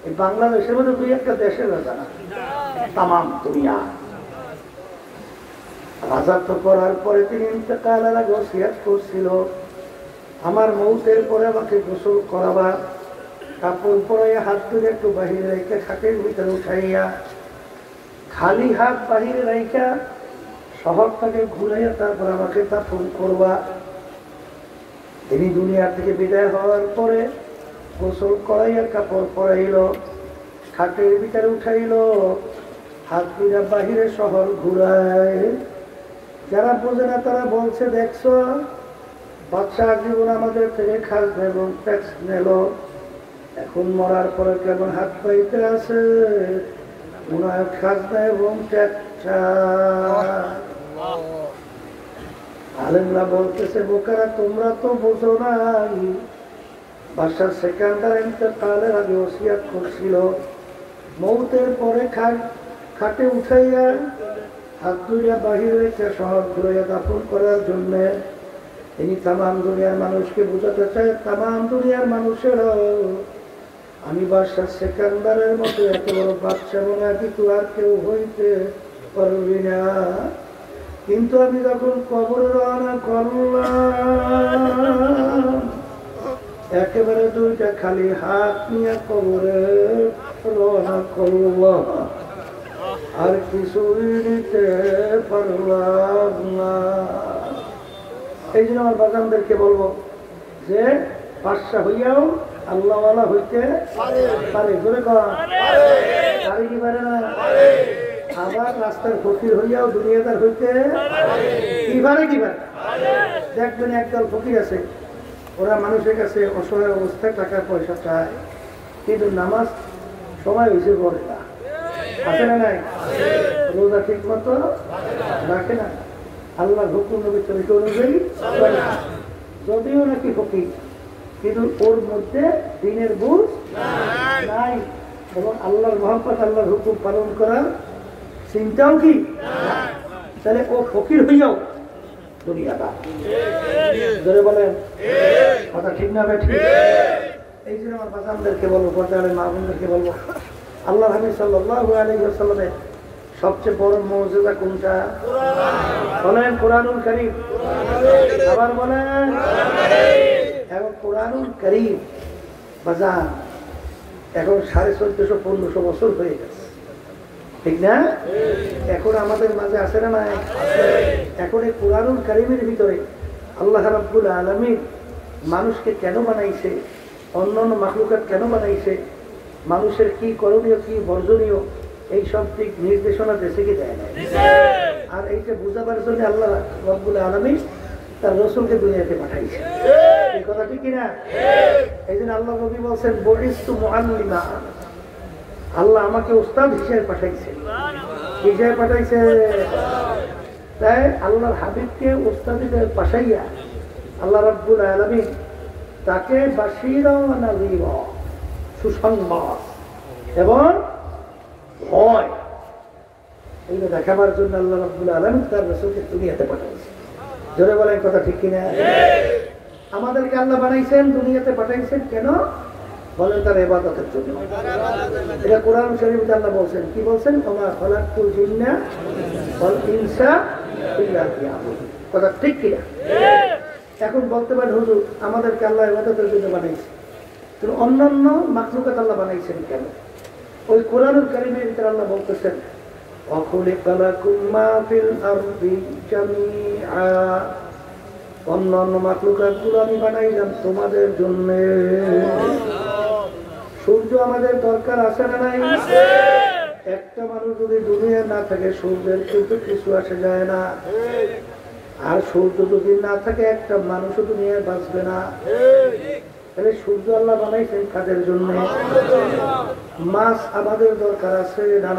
এই বাংলাদেশের মধ্যে দুই একটা দেশের রাজা না, তামাম দুনিয়া। রাজত্ব করার পরে তিনি ইন্তেকালের আগে ওসিয়ত করছিল, আমার মৌতের পরে আমাকে গোসল করাবা, কাপড় পরাইয়া হাত ধরে একটু বাহিরে রেখে খাটের ভিতরে উঠাইয়া খালি হাত বাহিরে রেখা শহরটাকে ঘুরাইয়া তারপর আমাকে দাফন করবা। তিনি দুনিয়া থেকে বিদায় হওয়ার পরে গোসল করাইয়া কাপড় পরাইল, খাটের ভিতরে উঠাইল, হাত ধরে বাহিরে শহর ঘুরায়। যারা বোঝে না তারা বলছে, দেখছো বাদশাহ জীবন আমাদের থেকে খাজনা এবং ট্যাক্স নিল, এখন মরার পরে কেমন হাত পাইতে আছে, মনে হয় খাজনা এবং ট্যাক্সটা। আলেমরা বলতেছে, বোকারা তোমরা তো বোঝো নাই, বাদশাহ সেকান্দার ইন্তেকালের আগে ওসিয়ত করছিল, মৌতের পরে খাটে উঠাইয়া হাত ধুইয়া বাহির রেখে শহর ঘুরাইয়া দাফন করার জন্য তিনি তামাম দুনিয়ার মানুষকে বোঝাতে চায়, তামাম দুনিয়ার মানুষেরাও আমি বাদশাহ সেকান্দারের মতো এত বড় বাদশা মনে কিন্তু আর কেউ হইতে পারবি না। কিন্তু আমি যখন কবরে রওনা করলাম, একেবারে দুইটা খালি হাত নিয়ে কবরে রওনা করলাম, আর কিছুই নিতে পারলাম না। এই জন্য আমার বাজানদেরকে বলবো যে বাদশা হইয়াও আল্লাহওয়ালা হইতে পারে, জোরে করা পারে কি পারে না? আবার রাস্তার ফকির হইয়াও দুনিয়াদার হইতে কি পারে কি পারে? দেখবেন একদল ফকির আছে, ওরা মানুষের কাছে অসহায় অবস্থায় টাকা পয়সা চায়, কিন্তু নামাজ সময় হয়েছে পড়ে না, আছে না নাই? রোজা ঠিক মতো রাখে না, আল্লাহর হুকুম নবী তরিকা অনুযায়ী যদিও নাকি ফকির, কিন্তু ওর মধ্যে দিনের বুঝ নাই এবং আল্লাহর মহব্বত আল্লাহর হুকুম পালন করার চিন্তাও কি। তাহলে ও ফকির হইয়াও দুনিয়াদার, ধরে বলেন কথা ঠিক না ভাই? ঠিক। এই জন্য আমার বাজানদেরকে বলবো, পর্যায়ের মা বোনদেরকে বলবো, আল্লাহ হাবিব সাল্লাল্লাহু আলাইহি ওয়াসাল্লামের সবচেয়ে বড় মুজিজা কোনটা? বলেন কোরআনুল কারীম। আবার বলেন, এখন কোরআনুল কারীম বাজান এখন 1450-1500 বছর হয়ে গেছে, ঠিক না? এখন আমাদের মাঝে আসে না নাই? এখন এই কোরআনুল কারীমের ভিতরে আল্লাহ রাব্বুল আলামিন মানুষকে কেন বানাইছে, অন্যান্য মাখলুকাত কেন বানাইছে, মানুষের কি করণীয় কি বর্জনীয়, এই সব দিক নির্দেশনা দেশে কি দেয় না। আর এইটা বুঝাবার জন্য আল্লাহ রাব্বুল আলামিন তার রাসূলকে দুনিয়াতে পাঠাইছে, এই কথা ঠিক কিনা? এই জন্য আল্লাহ নবী বলছেন, বুইস্তু মুআল্লিমা, আল্লাহ আমাকে উস্তাদ হিসেবে পাঠাইছে। হিসেবে পাঠাইছে, তাই আল্লাহর হাবিবকে উস্তাদ হিসেবে পাঠাইয়া আল্লাহ রাব্বুল আলামিন তাকে বাশীরা ওয়া নাযীরা, সুসংবাদ এবং ভয়, এইটা দেখাবার জন্য আল্লাহ রাব্বুল আলামিন তার রাসূলকে দুনিয়াতে পাঠাইছে। জোরে বলেন কথা ঠিক কিনা? আমাদেরকে আল্লাহ বানাইছেন, দুনিয়াতে পাঠাইছেন কেন? বলেন তার ইবাদতের জন্য। এটা কোরআন শরীফে আল্লাহ বলছেন, কি বলছেন? ওমা খালাকতুল জিন্না ওয়াল ইনসা ইল্লা লিয়াবুদুন। কথা ঠিক কিনা? এখন বলতে পারেন, হুজুর আমাদেরকে আল্লাহ ইবাদতের জন্য বানাইছে, কিন্তু অন্যান্য মাখলুকাত আল্লাহ বানাইছেন কেন? ওই কোরআনুল কারীমের ভিতরে আল্লাহ বলতেছেন, ওয়াখুলিকা লাকুম মা ফিল আরদি জামিআ, অন্যান্য মাখলুকাতগুলো আমি বানাইলাম তোমাদের জন্য। সূর্য আমাদের দরকার আছে না নাই? একটা মানুষ যদি দুনিয়া না থাকে, সূর্যের কিন্তু কিছু আসে যায় না। আর সূর্য যদি না থাকে, একটা মানুষও দুনিয়ায় বাঁচবে না। তাহলে সূর্য আল্লাহ বানাইছেন কাদের জন্য? মাছ আমাদের দরকার আছে না?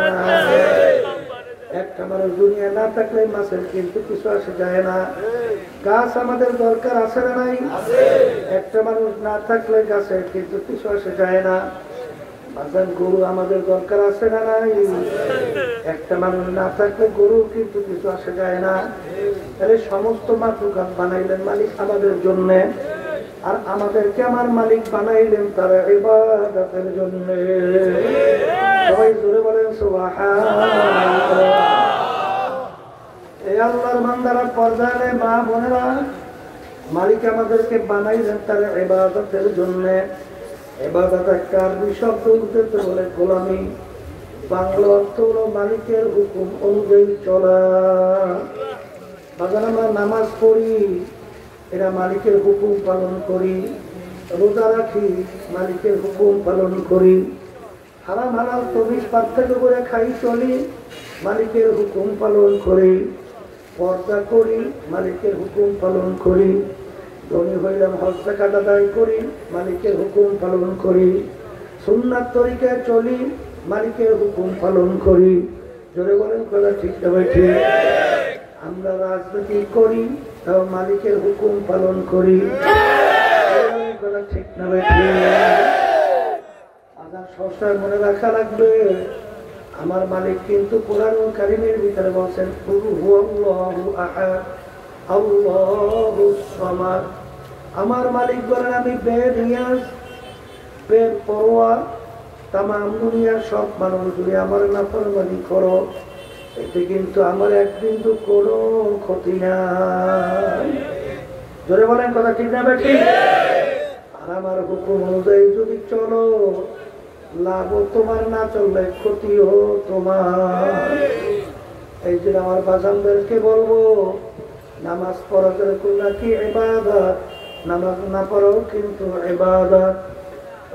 একটা মানুষ দুনিয়া না থাকলে মাছের কিন্তু কিছু আসে যায় না। গাছ আমাদের দরকার আছে না নাই? একটা মানুষ না থাকলে গাছের কিন্তু কিছু আসে যায় না। বাজান গরু আমাদের দরকার আছে না নাই? একটা মানুষ না থাকলে গরু কিন্তু কিছু আসে যায় না। তাহলে সমস্ত মাতৃকাত বানাইলেন মালিক আমাদের জন্য, আর আমাদেরকে আমার মালিক বানাইলেন তার ইবাদতের জন্য। সবাই জোরে বলেন সুবহানাল্লাহ। এই আল্লাহর বান্দারা, পর্দারে মা বোনেরা, মালিক আমাদেরকে বানাইলেন তার ইবাদতের জন্য। ইবাদত একটা আরবি শব্দ, উদ্দেশ্য বলে গোলামি। বাংলা অর্থ হলো মালিকের হুকুম অনুযায়ী চলা। বাজার আমরা নামাজ পড়ি, এরা মালিকের হুকুম পালন করি। রোজা রাখি, মালিকের হুকুম পালন করি। হারাম হালাল তমিজ পার্থক্য করে খাই চলি, মালিকের হুকুম পালন করি। পর্দা করি, মালিকের হুকুম পালন করি। ধনী হইলাম, হজ যাকাত আদায় করি, মালিকের হুকুম পালন করি। সুন্নাত তরিকায় চলি, মালিকের হুকুম পালন করি। জোরে বলেন কথা ঠিক না ঠিক? আমরা রাজনীতি করি, তাও মালিকের হুকুম পালন করি। কথা ঠিক না ঠিক? আবার সবসময় মনে রাখা লাগবে, আমার মালিক কিন্তু কোরআন কারীমের ভিতরে বলছেন কুল হুয়াল্লাহু আহাদ আল্লাহুস সামাদ। আমার মালিক বলেন আমি বেনিয়াজ, বেপরোয়া, তামাম দুনিয়ার সব মানুষ যদি আমার নাফরমানি করো, এতে কিন্তু আমার এক বিন্দু কোনো ক্ষতি নাই। জোরে বলেন কথা ঠিক না ঠিক? আর আমার হুকুম অনুযায়ী যদি চলো, লাভ তোমার, না চললে ক্ষতিও তোমার। এই যে আমার বাজানদেরকে বলবো, নামাজ পড়া যেরকম নাকি ইবাদত, নামাজ না পড়াও কিন্তু ইবাদত।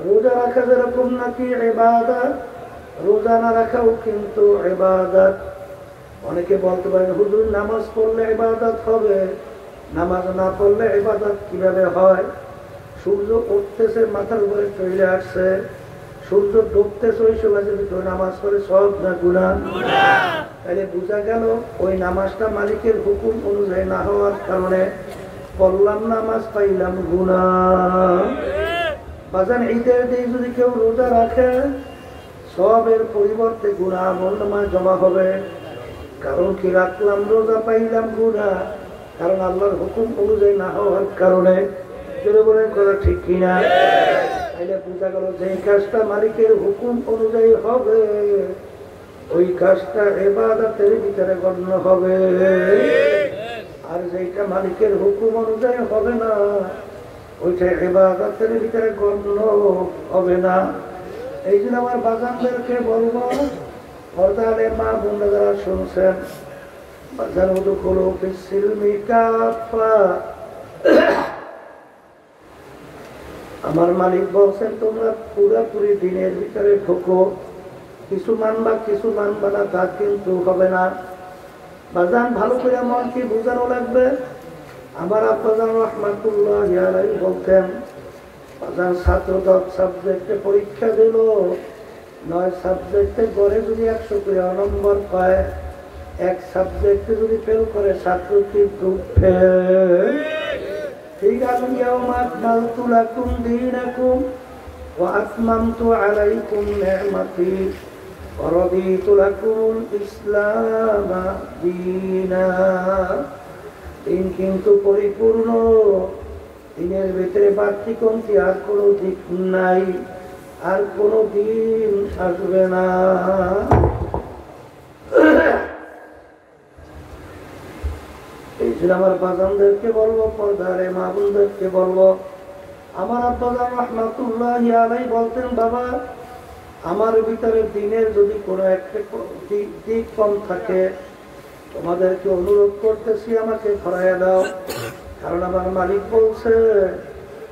রোজা রাখা যেরকম নাকি ইবাদত, রোজা না রাখাও কিন্তু ইবাদত। অনেকে বলতে পারেন হুজুর নামাজ পড়লে ইবাদত হবে, নামাজ না পড়লে ইবাদত কিভাবে হয়? সূর্য উঠতেছে, মাথার উপরে চলে আসছে, সূর্য ডুবতেছে, ওই সময় যদি কেউ নামাজ পড়ে সব না গুনাহ? তাহলে বোঝা গেল ওই নামাজটা মালিকের হুকুম অনুযায়ী না হওয়ার কারণে পড়লাম নামাজ, পাইলাম গুনাহ। বাজান ঈদের দিন যদি কেউ রোজা রাখে, সবের পরিবর্তে গুনাহ আমলনামায় জমা হবে। কারণ কি? রাখলাম রোজা, পাইলাম গুনাহ, কারণ আল্লাহর হুকুম অনুযায়ী না হওয়ার কারণে। যদি বলেন কথা ঠিক কিনা? তাইলে বোঝা গেল যে কাজটা মালিকের হুকুম অনুযায়ী হবে, ওই কাজটা ইবাদতের ভিতরে গণ্য হবে। আর যেটা মালিকের হুকুম অনুযায়ী হবে না, ওইটা ইবাদতের ভিতরে গণ্য হবে না। এই জন্য আমার বাজানদেরকে বলবো, পর্দারে মা বোনরা যারা শুনছেন, বাজান উদখুলু ফিস-সিলমি কাফা। আমার মালিক বলছেন তোমরা পুরাপুরি দিনের ভিতরে ঢোকো। কিছু মানবা কিছু মানবা না, তা কিন্তু হবে না। বাজান ভালো করে মন কি বোঝানো লাগবে। আমার আব্বাজান রাহমাতুল্লাহি আলাইহি বলতেন, বাজান ছাত্র 10 সাবজেক্টে পরীক্ষা দিল, 9 সাবজেক্টে গড়ে যদি 100 করে নম্বর পায়, এক সাবজেক্টে যদি ফেল করে, ছাত্র কিন্তু ফেল। ঠিক আছে, ইয়াউমা আকমালতু লাকুম দীনাকুম ওয়া আতমামতু আলাইকুম নি'মাতি ওয়া রাদিতু লাকুমুল ইসলাম দীনা। দিন কিন্তু পরিপূর্ণ, দিনের ভিতরে বাড়তি কমতি আর কোনো দিক নাই, আর কোনো দিন আসবে না। এই জন্য আমার বাজানদেরকে বলবো, পর্দারে মা বোনদেরকে বলবো, আমার আব্বাজান রাহমাতুল্লাহি আলাইহি বলতেন, বাবা আমার ভিতরে দিনের যদি কোনো একটা দিক কম থাকে, তোমাদেরকে অনুরোধ করতেছি আমাকে ধরাইয়া দাও। কারণ আমার মালিক বলছে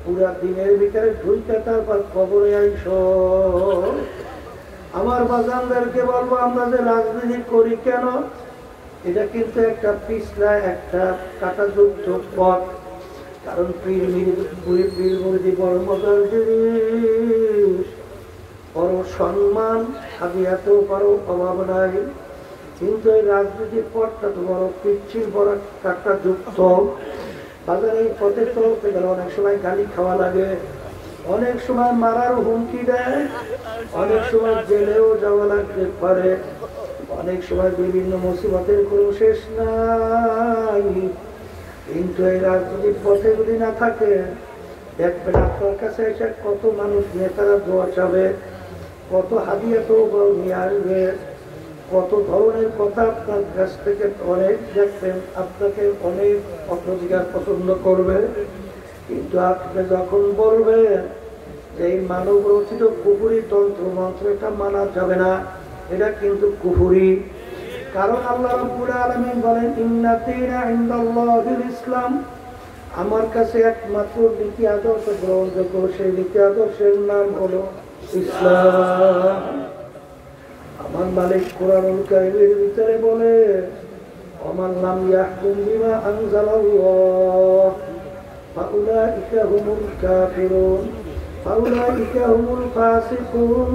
পুরা দিনের ভিতরে ঢুইতে তারপর কবরে আইসো। আমার বাজানদেরকে বলবো, আমরা যে রাজনীতি করি কেন, এটা কিন্তু একটা পিছলা, একটা কাটাযুক্ত পথ। কারণ পীর মুরিদি বড় মজার জিনিস, বড় সম্মান, হাদিয়াতেও কারো অভাব নাই। কিন্তু এই রাজনীতির পথটা তো বড় পিচ্ছিল, বড় কাটা যুক্ত। বাজারে এই পথে চলতে গেলে অনেক সময় গালি খাওয়া লাগে, অনেক সময় মারার হুমকি দেয়, অনেক সময় জেলেও যাওয়া লাগতে পারে, অনেক সময় বিভিন্ন মুসিবতের কোনো শেষ নাই। কিন্তু এই রাজনীতির পথে যদি না থাকে, দেখবেন আপনার কাছে এসে কত মানুষ নেতারা দোয়া চাবে, কত হাদিয়া তো নিয়ে আসবে, কত ধরনের কথা আপনার কাছ থেকে অনেক দেখবেন, আপনাকে অনেক অধিকার পছন্দ করবে। কিন্তু আপনি যখন বলবেন যে এই মানব রচিত কুফুরি তন্ত্র মন্ত্র, এটা মানা যাবে না, এটা কিন্তু কুফুরি। কারণ আল্লাহ রাব্বুল আলামিন বলেন ইন্না দীনা ইনদাল্লাহিল ইসলাম, আমার কাছে একমাত্র নীতি আদর্শ গ্রহণযোগ্য, সেই নীতি আদর্শের নাম হলো ইসলাম। আমার মালিক কোরআনুল কারীমের ভিতরে বলে ওমান লাম ইয়াহকুম বিমা আনজালাল্লাহ ফাউলাইকা হুমুল কাফিরুন ফাউলাইকা হুমুল ফাসিকুন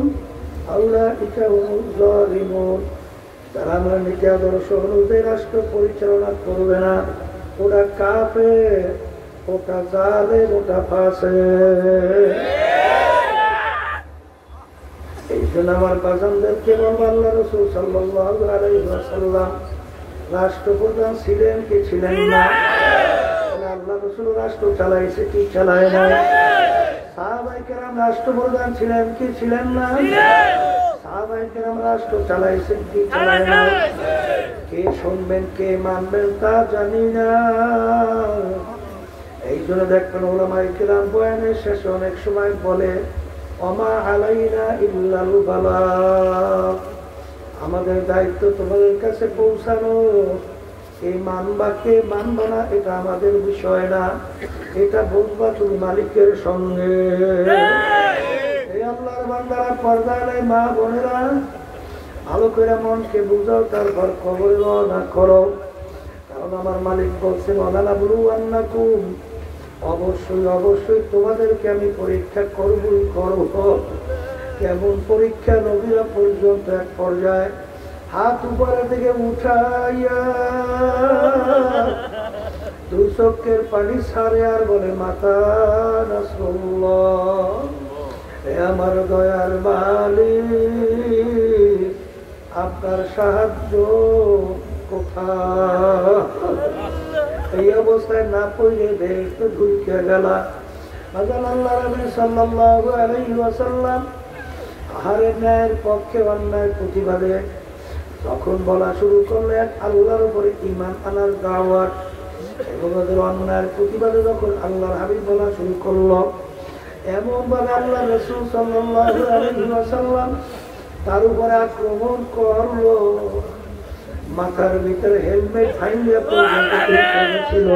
ফাউলাইকা হুমুল যালিমুন। যারা আমার নীতি আদর্শ অনুযায়ী রাষ্ট্র পরিচালনা করবে না, ওটা কাফের, ওটা জালেম, ওটা ফাসিক। এই জন্য আমার বাজানদেরকে বলবো, আল্লাহ রাসূল সাল্লাল্লাহু আলাইহি ওয়াসাল্লাম রাষ্ট্রপ্রধান ছিলেন কি ছিলেন না? আল্লাহ রাসূল রাষ্ট্র চালাইছে কি চালায় না? সাহাবায়ে কেরাম রাষ্ট্রপ্রধান ছিলেন কি ছিলেন না? সাহাবায়ে কেরাম রাষ্ট্র চালাইছেন কি চালায় না? কে শুনবেন কে মানবেন তা জানি না। এই জন্য দেখবেন উলামায়ে কেরাম বয়ানের শেষে অনেক সময় বলে ওমা আলাইনা ইল্লাল বালাগ, আমাদের দায়িত্ব তোমাদের কাছে পৌঁছানো। এই মানবা কে মানবা না এটা আমাদের বিষয় না, এটা বুঝবা তুমি মালিকের সঙ্গে। এই আল্লাহর বান্দারা, পর্দায় মা বোনেরা, ভালো করে মনকে বুঝাও, তারপর কবরে রওনা করো। কারণ আমার মালিক বলছেন ওয়ালানাবলুওয়ান্নাকুম, অবশ্যই অবশ্যই তোমাদেরকে আমি পরীক্ষা করবই করব। কেমন পরীক্ষা? নবীরা পর্যন্ত এক পর্যায়ে হাত উপরের দিকে উঠাইয়া দুই চোখের পানি ছাড়ে আর বলে মাতা রাসূলুল্লাহ, হে আমার দয়ার মালিক, আপনার সাহায্য কোথায়? এই অবস্থায় না পড়লে দেশ তো ঢুকে গেল। আল্লাহ রাসূল সাল্লাল্লাহু আলাইহি ওয়াসাল্লাম আহারের ন্যায়ের পক্ষে অন্যায়ের প্রতিবাদে তখন বলা শুরু করলেন আল্লাহর উপরে ঈমান আনার দাওয়াত, এবং ওদের অন্যায়ের প্রতিবাদে যখন আল্লাহর হাবিব বলা শুরু করলো, এমন ভাবে আল্লাহ রাসূল সাল্লাল্লাহু আলাইহি ওয়াসাল্লাম তার উপরে আক্রমণ করলো, মাথার ভিতরে হেলমেট ফাইলিয়া ছিল।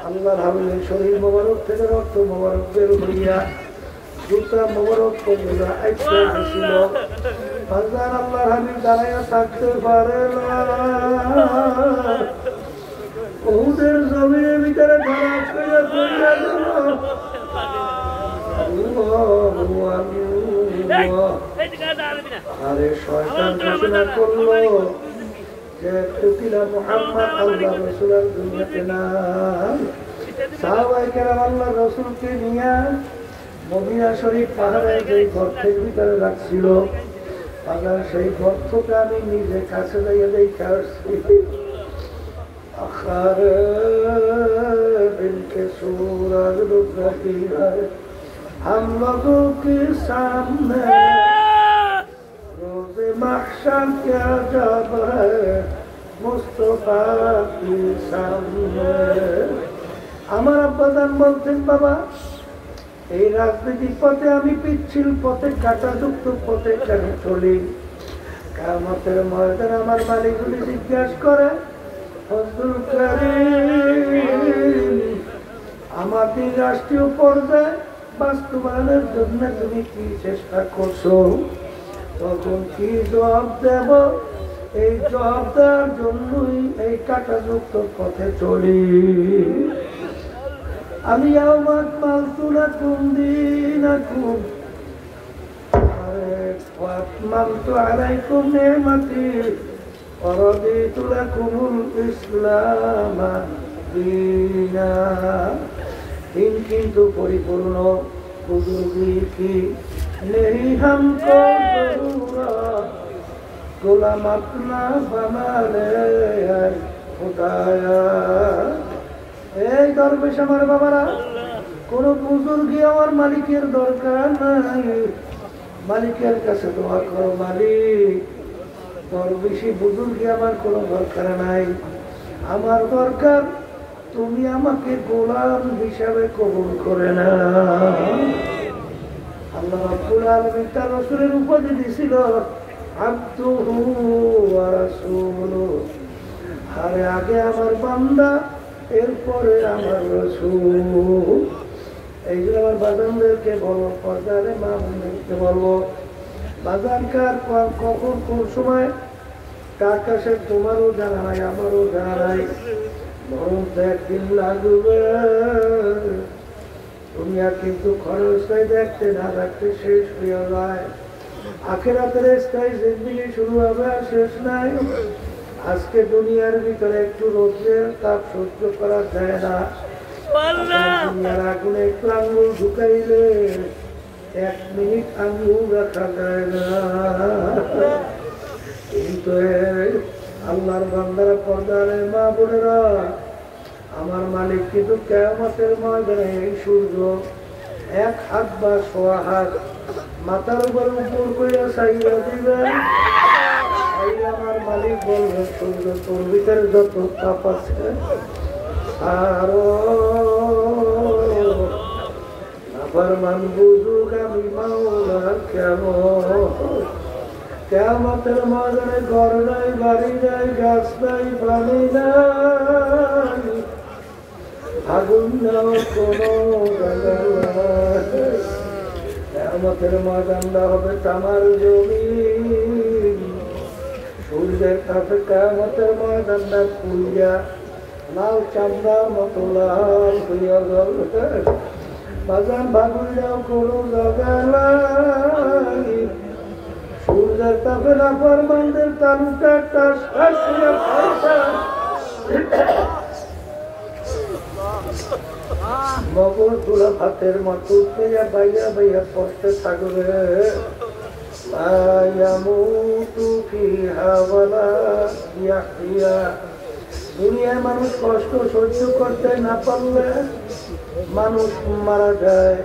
আল্লাহর হাবিবের শরীর মোবারক থেকে রক্ত মোবারক বের হইয়া জুতা মোবারক পর্যন্ত আইতে ছিল। বাজার আল্লাহর হাবিব দাঁড়াইয়া থাকতে পারে না, উহুদের জমিনের ভিতরে খারাপ করে পড়িয়া গেল। আরে শয়তান ঘোষণা করলো যে কুতিলা মুহাম্মদ আল্লাহ রাসূলের দুনিয়াতে না। সাহাবায়ে কেরাম আল্লাহ রাসূলকে নিয়ে মদিনা শরীফ পাহাড়ের যে গর্তের ভিতরে রাখছিল, আবার সেই গর্তটা আমি নিজে কাছে যাইয়া দেখে আসছি। আখারে বিনকে সূরজ লুকি है हम लोगों के सामने रोज़े महशर क्या जब है मुस्तफा के सामने। আমার আব্বাজান বলতেন, বাবা এই রাজনীতির পথে আমি পিচ্ছিল পথে কাঁটাযুক্ত পথে কেন চলি? কিয়ামতের ময়দানে আমার মালিকগুলি জিজ্ঞাসা করে, ফজলুল কারীম, আমাদের রাষ্ট্রীয় পর্যায়ে বাস্তবায়নের জন্য তুমি কি চেষ্টা করছো? তখন কি জবাব দেব? এই জবাব দেওয়ার জন্যই এই কাঁটাযুক্ত পথে চলি। আমি আকমালতু লাকুম দীনাকুম ওয়া আতমামতু আলাইকুম নি'মাতি ورضيت لكم الإسلام دينا কিন্তু পরিপূর্ণ বুজুর্গি কি नहीं हमको जरूरत गुलाम अपना बना ले खुदाया এই দরবেশ আমার বাবারা কোন বুজুর্গি আমার মালিকের দরকার নাই মালিকের কাছে দোয়া করো মালিক দরবেশি বুজুর্গি আমার কোনো দরকার নাই আমার দরকার তুমি আমাকে গোলাম হিসাবে কবুল করে না আল্লাহ রাব্বুল আলামিন তার রাসূলের উপাধি দিয়েছিল আব্দুহু ওয়া রাসূলুহু আরে আগে আমার বান্দা এরপরে আমার রাসূল এই যে আমার বাজানদেরকে বলো পর্দারে মা বোনদেরকে বলবো বাজানকার কখন কোন সময় কার কাছে তোমারও জানা নাই আমারও জানা নাই বরং তো একদিন লাগবে দুনিয়া কিন্তু খরচটাই দেখতে না দেখতে শেষ হয়ে যায় আখিরাতের স্থায়ী জিন্দেগি শুরু হবে আর শেষ নাই আজকে দুনিয়ার ভিতরে একটু রোদের তাপ সহ্য করা যায় না দুনিয়ার আগুনে একটু আঙুল ঢুকাইলে 1 মিনিট আঙুল রাখা যায় না কিন্তু আল্লাহর বান্দারা পর্দারে মা বোনেরা আমার মালিক কিন্তু কিয়ামতের ময়দানে এই সূর্য 1 হাত বা 1.5 হাত মাথার উপর করে চাইয়া দিবেন আমার মালিক বলবেন সূর্য তোর ভিতরে যত তাপ আছে আরো ফরমান বুঝুক আমি মাওলা কেমন কিয়ামতের ময়দানে ঘর নাই বাড়ি নাই গাছ নাই পানি নাই আগুন নাও কোনো জায়গা নাই কিয়ামতের ময়দানটা হবে তামার জমিন সূর্যের কাছে কিয়ামতের ময়দানটা পুড়িয়া লাল চামড়ার মতো লাল হইয়া যাবে বাজান ভাগুন যাও কোনো জায়গা নাই সূর্যের তাপে নাফরমানদের তালুটা টাস টাস করে খাইছে মগর তুলা ভাতের মতো উঠে বাইয়া বাইয়া পড়তে থাকবে ইয়ামুতু ফিহা ওয়ালা ইয়াহইয়া দুনিয়ার মানুষ কষ্ট সহ্য করতে না পারলে মানুষ মারা যায়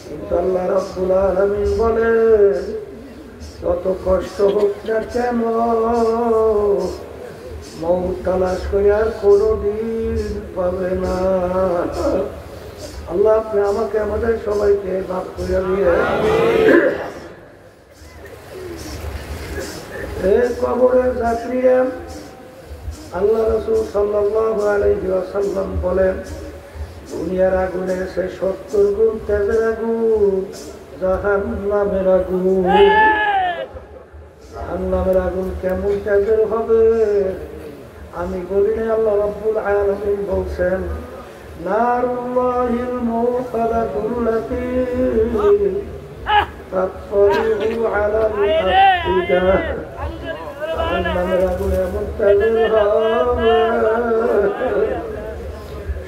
কিন্তু আল্লাহ রাব্বুল আলামিন বলেন যত কষ্ট হোক না কেন মৌত তালাশ করে আর কোনোদিন পাবে না আল্লাহ আপনি আমাকে আমাদের সবাইকে মাফ করে দিয়ে কবরের যাত্রীরা আল্লাহ রাসূল সাল্লাল্লাহু আলাইহি ওয়াসাল্লাম বলেন দুনিয়ার আগুনে সে 70 গুণ তেজের আগুন জাহান্নামের আগুন জাহান্নামের আগুন কেমন তেজের হবে আমি বলি না আল্লাহ রাব্বুল আলামিন বলছেন নারুল্লাহিল মুকাদাতুল্লাতী তাতফারু আলাল আফিদা জাহান্নামের আগুন এমন তেজের হবে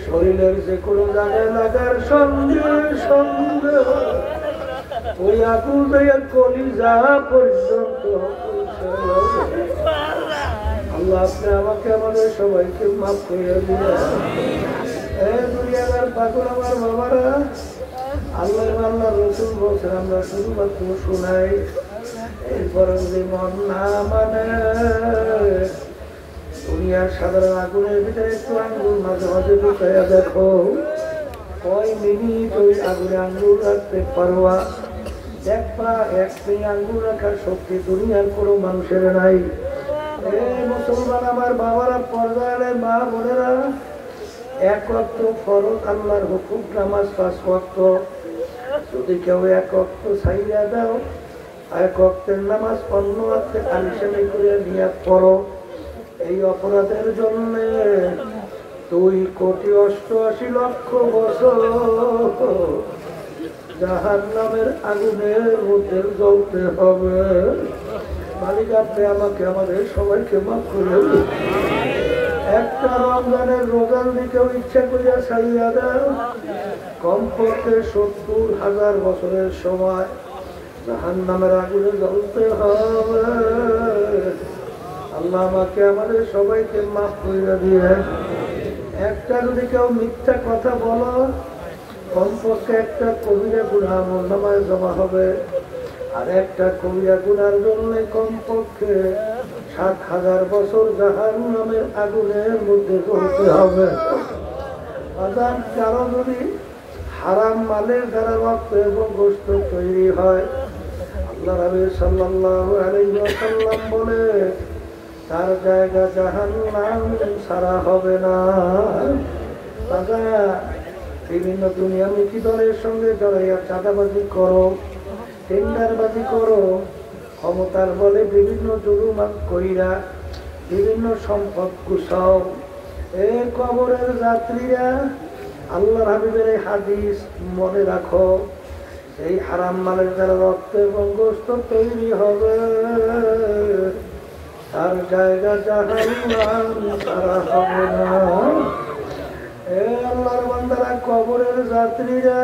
শরীরের যে কোনো জায়গায় লাগার সঙ্গে সঙ্গে ওই আগুন কলিজা পর্যন্ত আল্লাহ আপনি আমাকে আমাদের সবাইকে মাফ করে দিলেন দুনিয়ার পাগল আমার বাবারা আল্লাহ আল্লাহ রসুল বলছেন আমরা শুধুমাত্র শোনাই এরপরে যদি মন না মানে দুনিয়ার সাধারণ আগুনের ভিতরে একটু আঙ্গুল মাঝে মাঝে ঢুকাইয়া দেখো কয় মিনিট ওই আগুনে আঙ্গুল রাখতে পারোয়া দেখবা 1 মিনিট আঙ্গুল রাখার শক্তি দুনিয়ার কোনো মানুষের নাই মুসলমান আমার বাবারা পর্দারে মা বোনেরা 1 ওয়াক্ত ফরজ আল্লাহর হুকুম নামাজ 5 ওয়াক্ত যদি কেউ 1 ওয়াক্ত ছাইড়া দাও 1 ওয়াক্তের নামাজ অন্য ওয়াক্তে আলিশানি করে নিয়াত করো এই অপরাধের জন্য 2,88,00,000 বছর জাহান্নামের আগুনের মধ্যে জ্বলতে হবে মালিক আপনি আমাকে আমাদের সবাইকে মাফ করে দিন। একটা রমজানের রোজার দিকেও ইচ্ছা করিয়া ছাড়িয়া দাও। কমপক্ষে 70,000 বছরের সময় জাহান্নামের আগুনে জ্বলতে হবে। আল্লাহ আমাকে আমাদের সবাইকে মাফ করে দিয়ে। একটা যদি কেউ মিথ্যা কথা বলো, কমপক্ষে একটা কবিরা গুনাহ আমলনামায় জমা হবে, আর একটা কবিরা গুনার জন্য কমপক্ষে 7,000 বছর জাহান্নামের আগুনের মধ্যে জ্বলতে হবে। আজান কারো যদি হারাম মালের দ্বারা রক্ত এবং গোশত তৈরি হয়, আল্লাহ রাসূল সাল্লাল্লাহু আলাইহি ওয়াসাল্লাম বলে তার জায়গা জাহান্নাম ছাড়া হবে না। বিভিন্ন দুনিয়ামুখী দলের সঙ্গে জড়াইয়া চাঁদাবাজি করো, টেন্ডারবাজি করো, ক্ষমতার বলে বিভিন্ন জুলুম কইরা বিভিন্ন সম্পদ কুসাও। এ কবরের যাত্রীরা, আল্লাহর হাবিবের এই হাদিস মনে রাখো, এই হারাম মালের দ্বারা রক্ত এবং গোশত তৈরি হবে, তার জায়গা জাহান্নাম ছাড়া হবে না। এ আল্লাহর বান্দারা, কবরের যাত্রীরা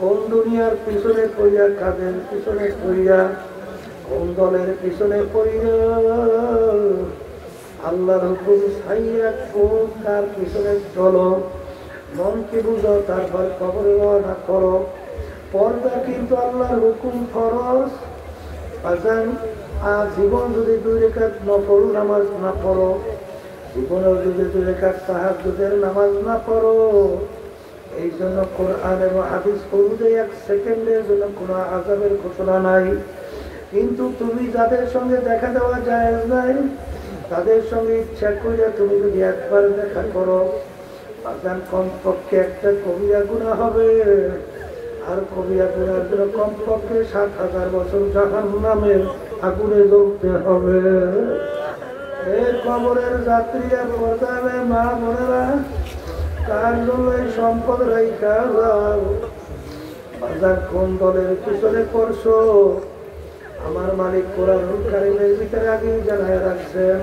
কোন দুনিয়ার পিছনে পড়িয়া, কাদের পিছনে পড়িয়া, কোন দলের পিছনে পড়িয়া আল্লাহর হুকুম ছাইয়া কোন কার পিছনে চলো, মনকে বুঝো, তারপর কবরে রওনা করো। পর্দা কিন্তু আল্লাহর হুকুম ফরজ। জীবন যদি 2 রাকাত নফল নামাজ না পড়ো, জীবনেও যদি 2 রাকাত তাহাজ্জুদের নামাজ না পড়ো, এই জন্য কোরআন এবং হাদিস অনুযায়ী 1 সেকেন্ডের জন্য কোনো আযাবের ঘোষণা নাই। কিন্তু তুমি যাদের সঙ্গে দেখা দেওয়া জায়েজ নাই, তাদের সঙ্গে ইচ্ছা করে তুমি যদি একবার দেখা করো, আজান কমপক্ষে একটা কবিরা গুনাহ হবে। আর কবিরা গুনার জন্য কমপক্ষে 7,000 বছর জাহান্নামের আগুনে জ্বলতে হবে। এই কবরের যাত্রীরা, পর্দায় মা বোনেরা, কার জন্য এই সম্পদ রাইখা যাও? বাজার কোন দলের পিছনে করছো? আমার মালিক কোরআনুল কারীমের ভিতরে আগেই জানায় রাখছেন,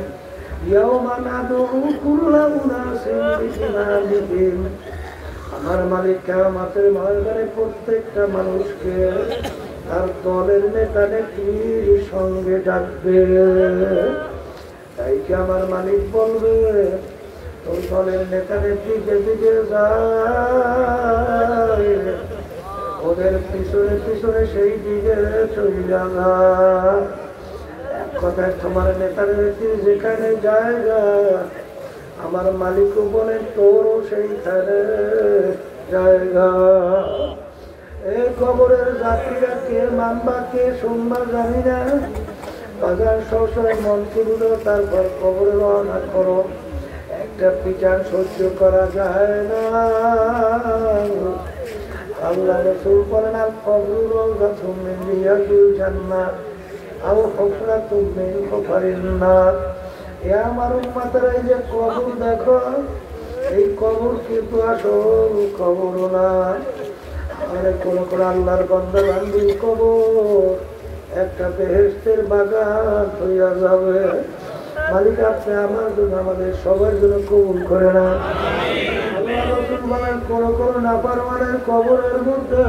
ইয়াউমা নাদউ কুল্লা উনাসিন বিইমামিহিম। আমার মালিক কিয়ামতের ময়দানে প্রত্যেকটা মানুষকে তার দলের নেতা নেত্রীর সঙ্গে ডাকবে। তাই কি আমার মালিক বলবে, তোর দলের নেতা নেত্রী যেদিকে যায় ওদের পিছনে পিছনে সেই দিকে চলে যাওয়া। এক কথায় তোমার নেতা নেত্রী যেখানে জায়গা, আমার মালিকও বলেন তোরও সেইখানে জায়গা। এই কবরের যাত্রীরা কে মানবা কে শুনবা জানি না। বাজার সবসময় মনকে বুঝো, তারপর কবরে রওনা করো। একটা পিটান সহ্য করা যায় না। আল্লাহ রাসূল বলেন, আল কবরু রাওযাতুম মিন রিয়াদিল জান্নাহ আও হুফরাতুম মিন হুফারিন নার। এ আমার উম্মতেরা, এই যে কবর দেখো, এই কবর কিন্তু আসল কবর না। আরে কোন কোন আল্লাহর বান্দা বান্দির কবর একটা বেহেশতের বাগান হইয়া যাবে। মালিক আপনি আমার জন্য, আমাদের সবার জন্য কবুল করে না। আল্লাহ রাসূল বলেন, কোন কোন নাফরমানের কবরের মধ্যে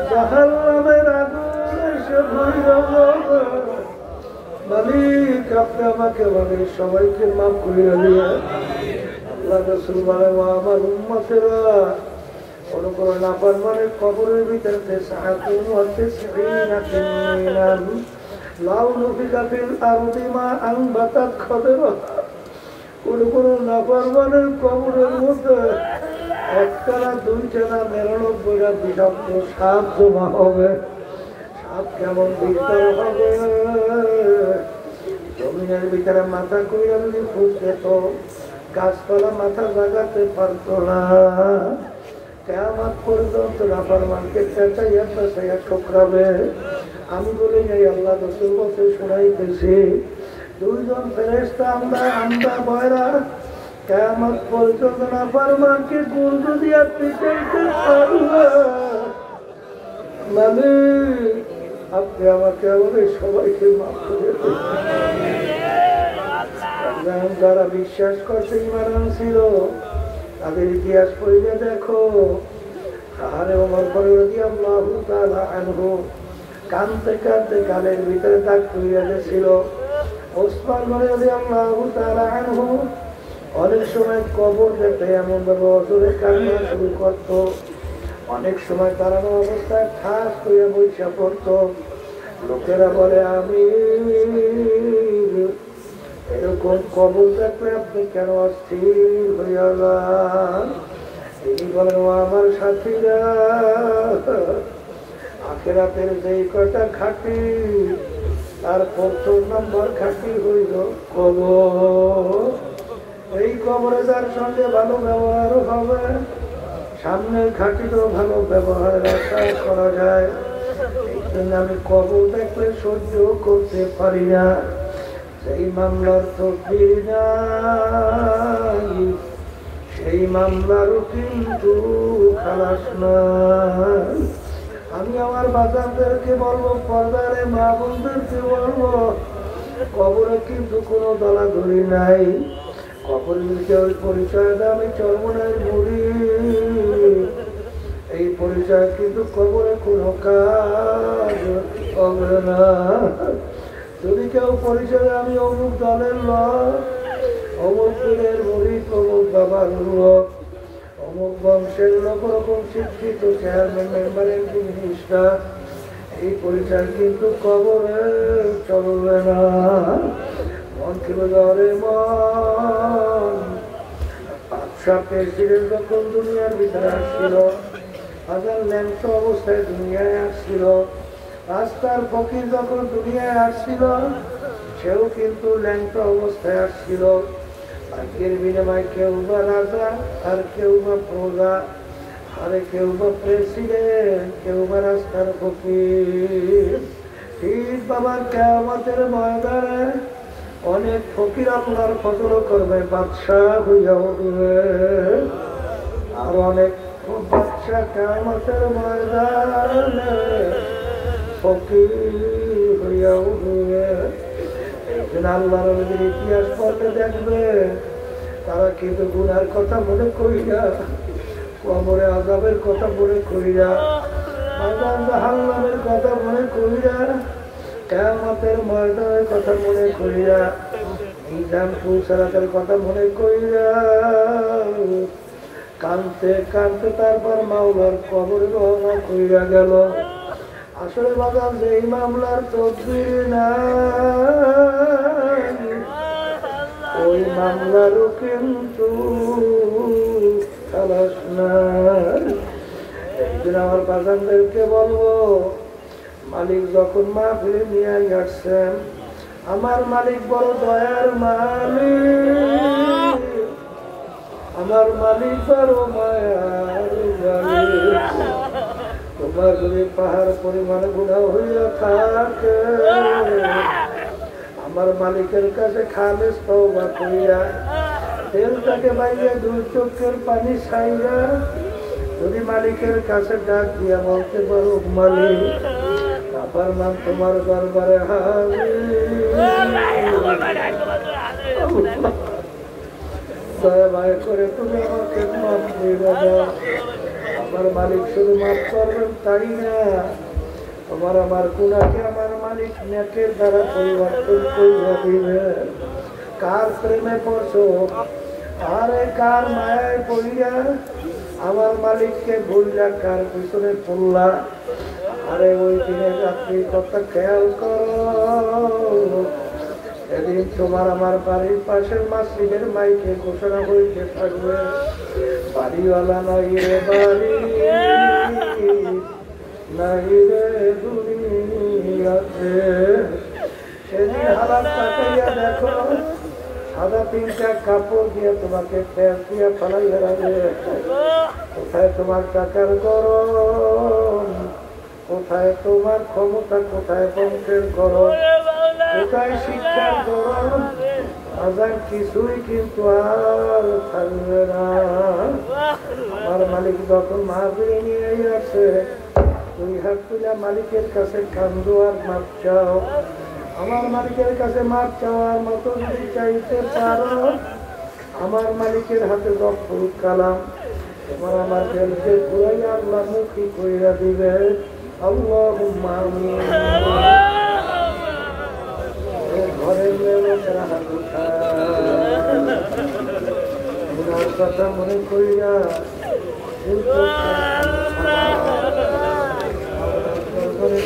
জাহান্নামের আগুন এসে ভরে যাবে। মালিক আপনি আমাকে আমাদের সবাইকে মাফ করে দিয়ে। আল্লাহ রাসূল বলেন, আমার উম্মতেরা, কোন কোন নাফরমানের কবরের ভিতরে সাহাতুন ওয়া তিসঈনা লাউ নুফিকা ফিল আরদি মা আনবাতাত খাদরাহা। কোন কোন নাফরমানের কবরের মধ্যে একটানা দুইটানা 99টা বিষাক্ত সাপ জমা হবে। সাপ কেমন বিস্তার হবে, জমিনের ভিতরে মাথা কইরা যদি ফুটে তো গাছপালা মাথা জাগাতে পারতো না। কিয়ামত পর্যন্ত নাফরমানকে চেঁচাইয়া চেঁচাইয়া ঠোকরাবে। আমি বলে যাই, আল্লাহ রাসূল বলতে শোনাইতেছি, 2 জন ফেরেশতা আমরা বয়রা কিয়ামত পর্যন্ত নাফরমানকে গুরু দিয়া পিটাইতে পারবে। মালিক আপনি আমাকে আমাদের সবাইকে মাফ করে দেন। যারা বিশ্বাস করছে ইমান আনছিল তাদের ইতিহাস পড়লে দেখো আরে ওমর রাদিয়াল্লাহু তাআলা আনহু কাঁদতে কাঁদতে গালের ভিতরে দাগ পড়ে গেছিল। ওসমান রাদিয়াল্লাহু তাআলা আনহু অনেক সময় কবর দেখতে এমন ভাবে অজরে কান্না শুরু করত, অনেক সময় দাঁড়ানো অবস্থায় ঠাস করে বৈশা পড়ত। লোকেরা বলে আমি এরকম কবর দেখলে আপনি কেন অস্থির হইয়া যান? তিনি বলেন ও আমার সাথীরা, আখিরাতের যেই কয়টা ঘাটি তার ১ম নম্বর ঘাটি হইল কবর। এই কবরে যার সঙ্গে ভালো ব্যবহার হবে সামনের ঘাটিতেও ভালো ব্যবহার আশা করা যায়। এই জন্য আমি কবর দেখলে সহ্য করতে পারি না। সেই মামলার তকদির নাই, সেই মামলারও কিন্তু খালাস নাই। আমি আমার বাজারদেরকে বলবো, পর্দারে মা বোনদেরকে বলবো, কবরে কিন্তু কোনো দলাদলি নাই। কবরকে ওই পরিচয় দেয় আমি চরমনায় মুড়ি, এই পরিচয় কিন্তু কবরে কোনো কাজ হবে না। যদি কেউ পরিচয় আমি অমুক দলের লোক, অমুক পীরের মুড়ি, অমুক বাবার লোক, অমুক বংশের লোক, ওরকম শিক্ষিত চেয়ারম্যান মেম্বারের জিনিসটা, এই পরিচয় কিন্তু কবরে চলবে না। মন ছিল ধরে মন। বাদশা প্রেসিডেন্ট যখন দুনিয়ার ভিতরে আসছিল, হাজার ল্যাংট অবস্থায় দুনিয়ায় আসছিল। রাস্তার ফকির যখন দুনিয়ায় আসছিল, সেও কিন্তু ল্যাংট অবস্থায় আসছিল। ভাগ্যের বিনিময় কেউ বা রাজা, আর কেউ বা প্রজা, আরে কেউ বা প্রেসিডেন্ট, কেউ বা রাস্তার ফকির। ঠিক বাবার কিয়ামতের ময়দানে অনেক ফকির আল্লাহর ফজল করবে, বাদশাহ হইয়া উঠবে। আর অনেক বাদশাহ কিয়ামতের ময়দানে ফকির হইয়া উঠবে। একদিন আল্লাহর নবীর ইতিহাস পড়তে দেখবে, তারা কিন্তু গুনার কথা মনে করিয়া, কবরে আযাবের কথা মনে করিয়া, ময়দান জাহান্নামের কথা মনে করিয়া, কিয়ামতের ময়দানের কথা মনে করিয়া, মিজান পুরসারাতের কথা মনে করিয়া কাঁদতে কাঁদতে তারপর মাওলার কবরে রওনা কইরা গেল। আসলে বাজার যে এই মামলার তকদির নাই, ওই মামলারও কিন্তু খালাস নাই। একদিন আমার বাজানদেরকে বলবো, মালিক যখন মাহফিলে নিয়ে আসছেন, আমার মালিক বড় দয়ার মালিক, আমার মালিক বড় মায়ার মালিক। তোমার যদি পাহাড় পরিমাণে গুনাহ হইয়া থাকে, আমার মালিকের কাছে খালেস তওবা কইরা তেলটাকে বাইরে 2 চোখের পানি ছাইরা যদি মালিকের কাছে ডাক দিয়া বলতে পারো, মালিক আমার নাম তোমার দরবারে দয়া মায়া করে তুমি আমাকে মাফ করে দাও। আমার মালিক শুধু মাফ করবেন তাই না, তোমার আমার গুনাহকে আমার মালিক নেকের দ্বারা পরিবর্তন করে দিবে। কার প্রেমে পড়ছো, আরে কার মায়ায় পড়িয়া আমার মালিককে ভুললা, কার পিছনে পড়লা। আরে ওই দিনের রাত্রির কথা খেয়াল করো। এদিন তোমার আমার বাড়ির পাশের মসজিদের মাইকে ঘোষণা হইতে থাকবে, বাড়িওয়ালা নাই রে বাড়ি, নাই রে দুনিয়াতে। সেদিন হালাত তাকাইয়া দেখো, সাদা 3টা কাপড় দিয়ে তোমাকে প্যাঁচ দিয়ে ফালাইয়া রাখবে। কোথায় তোমার টাকার গরম, কোথায় তোমার ক্ষমতা, কোথায় বংশের গরম, কোথায় শিক্ষার গরম, আজান কিছুই কিন্তু আর থাকবে না। আমার মালিক যখন মাহফিলে নিয়ে আসে, দুই হাত তুলে মালিকের কাছে কান্দো আর মাপ চাও। আমার মালিকের কাছে মাপ চাওয়ার মতো যদি চাইতে পারো, আমার মালিকের হাতে যখন কালাম তোমার আমার দেলকে ঘুরাই আল্লাহ মুখী কইরা দিবে। আল্লাহুম্মা আমিন। ঘরের মেয়েরা হাত উঠার কথা মনে কইরা করে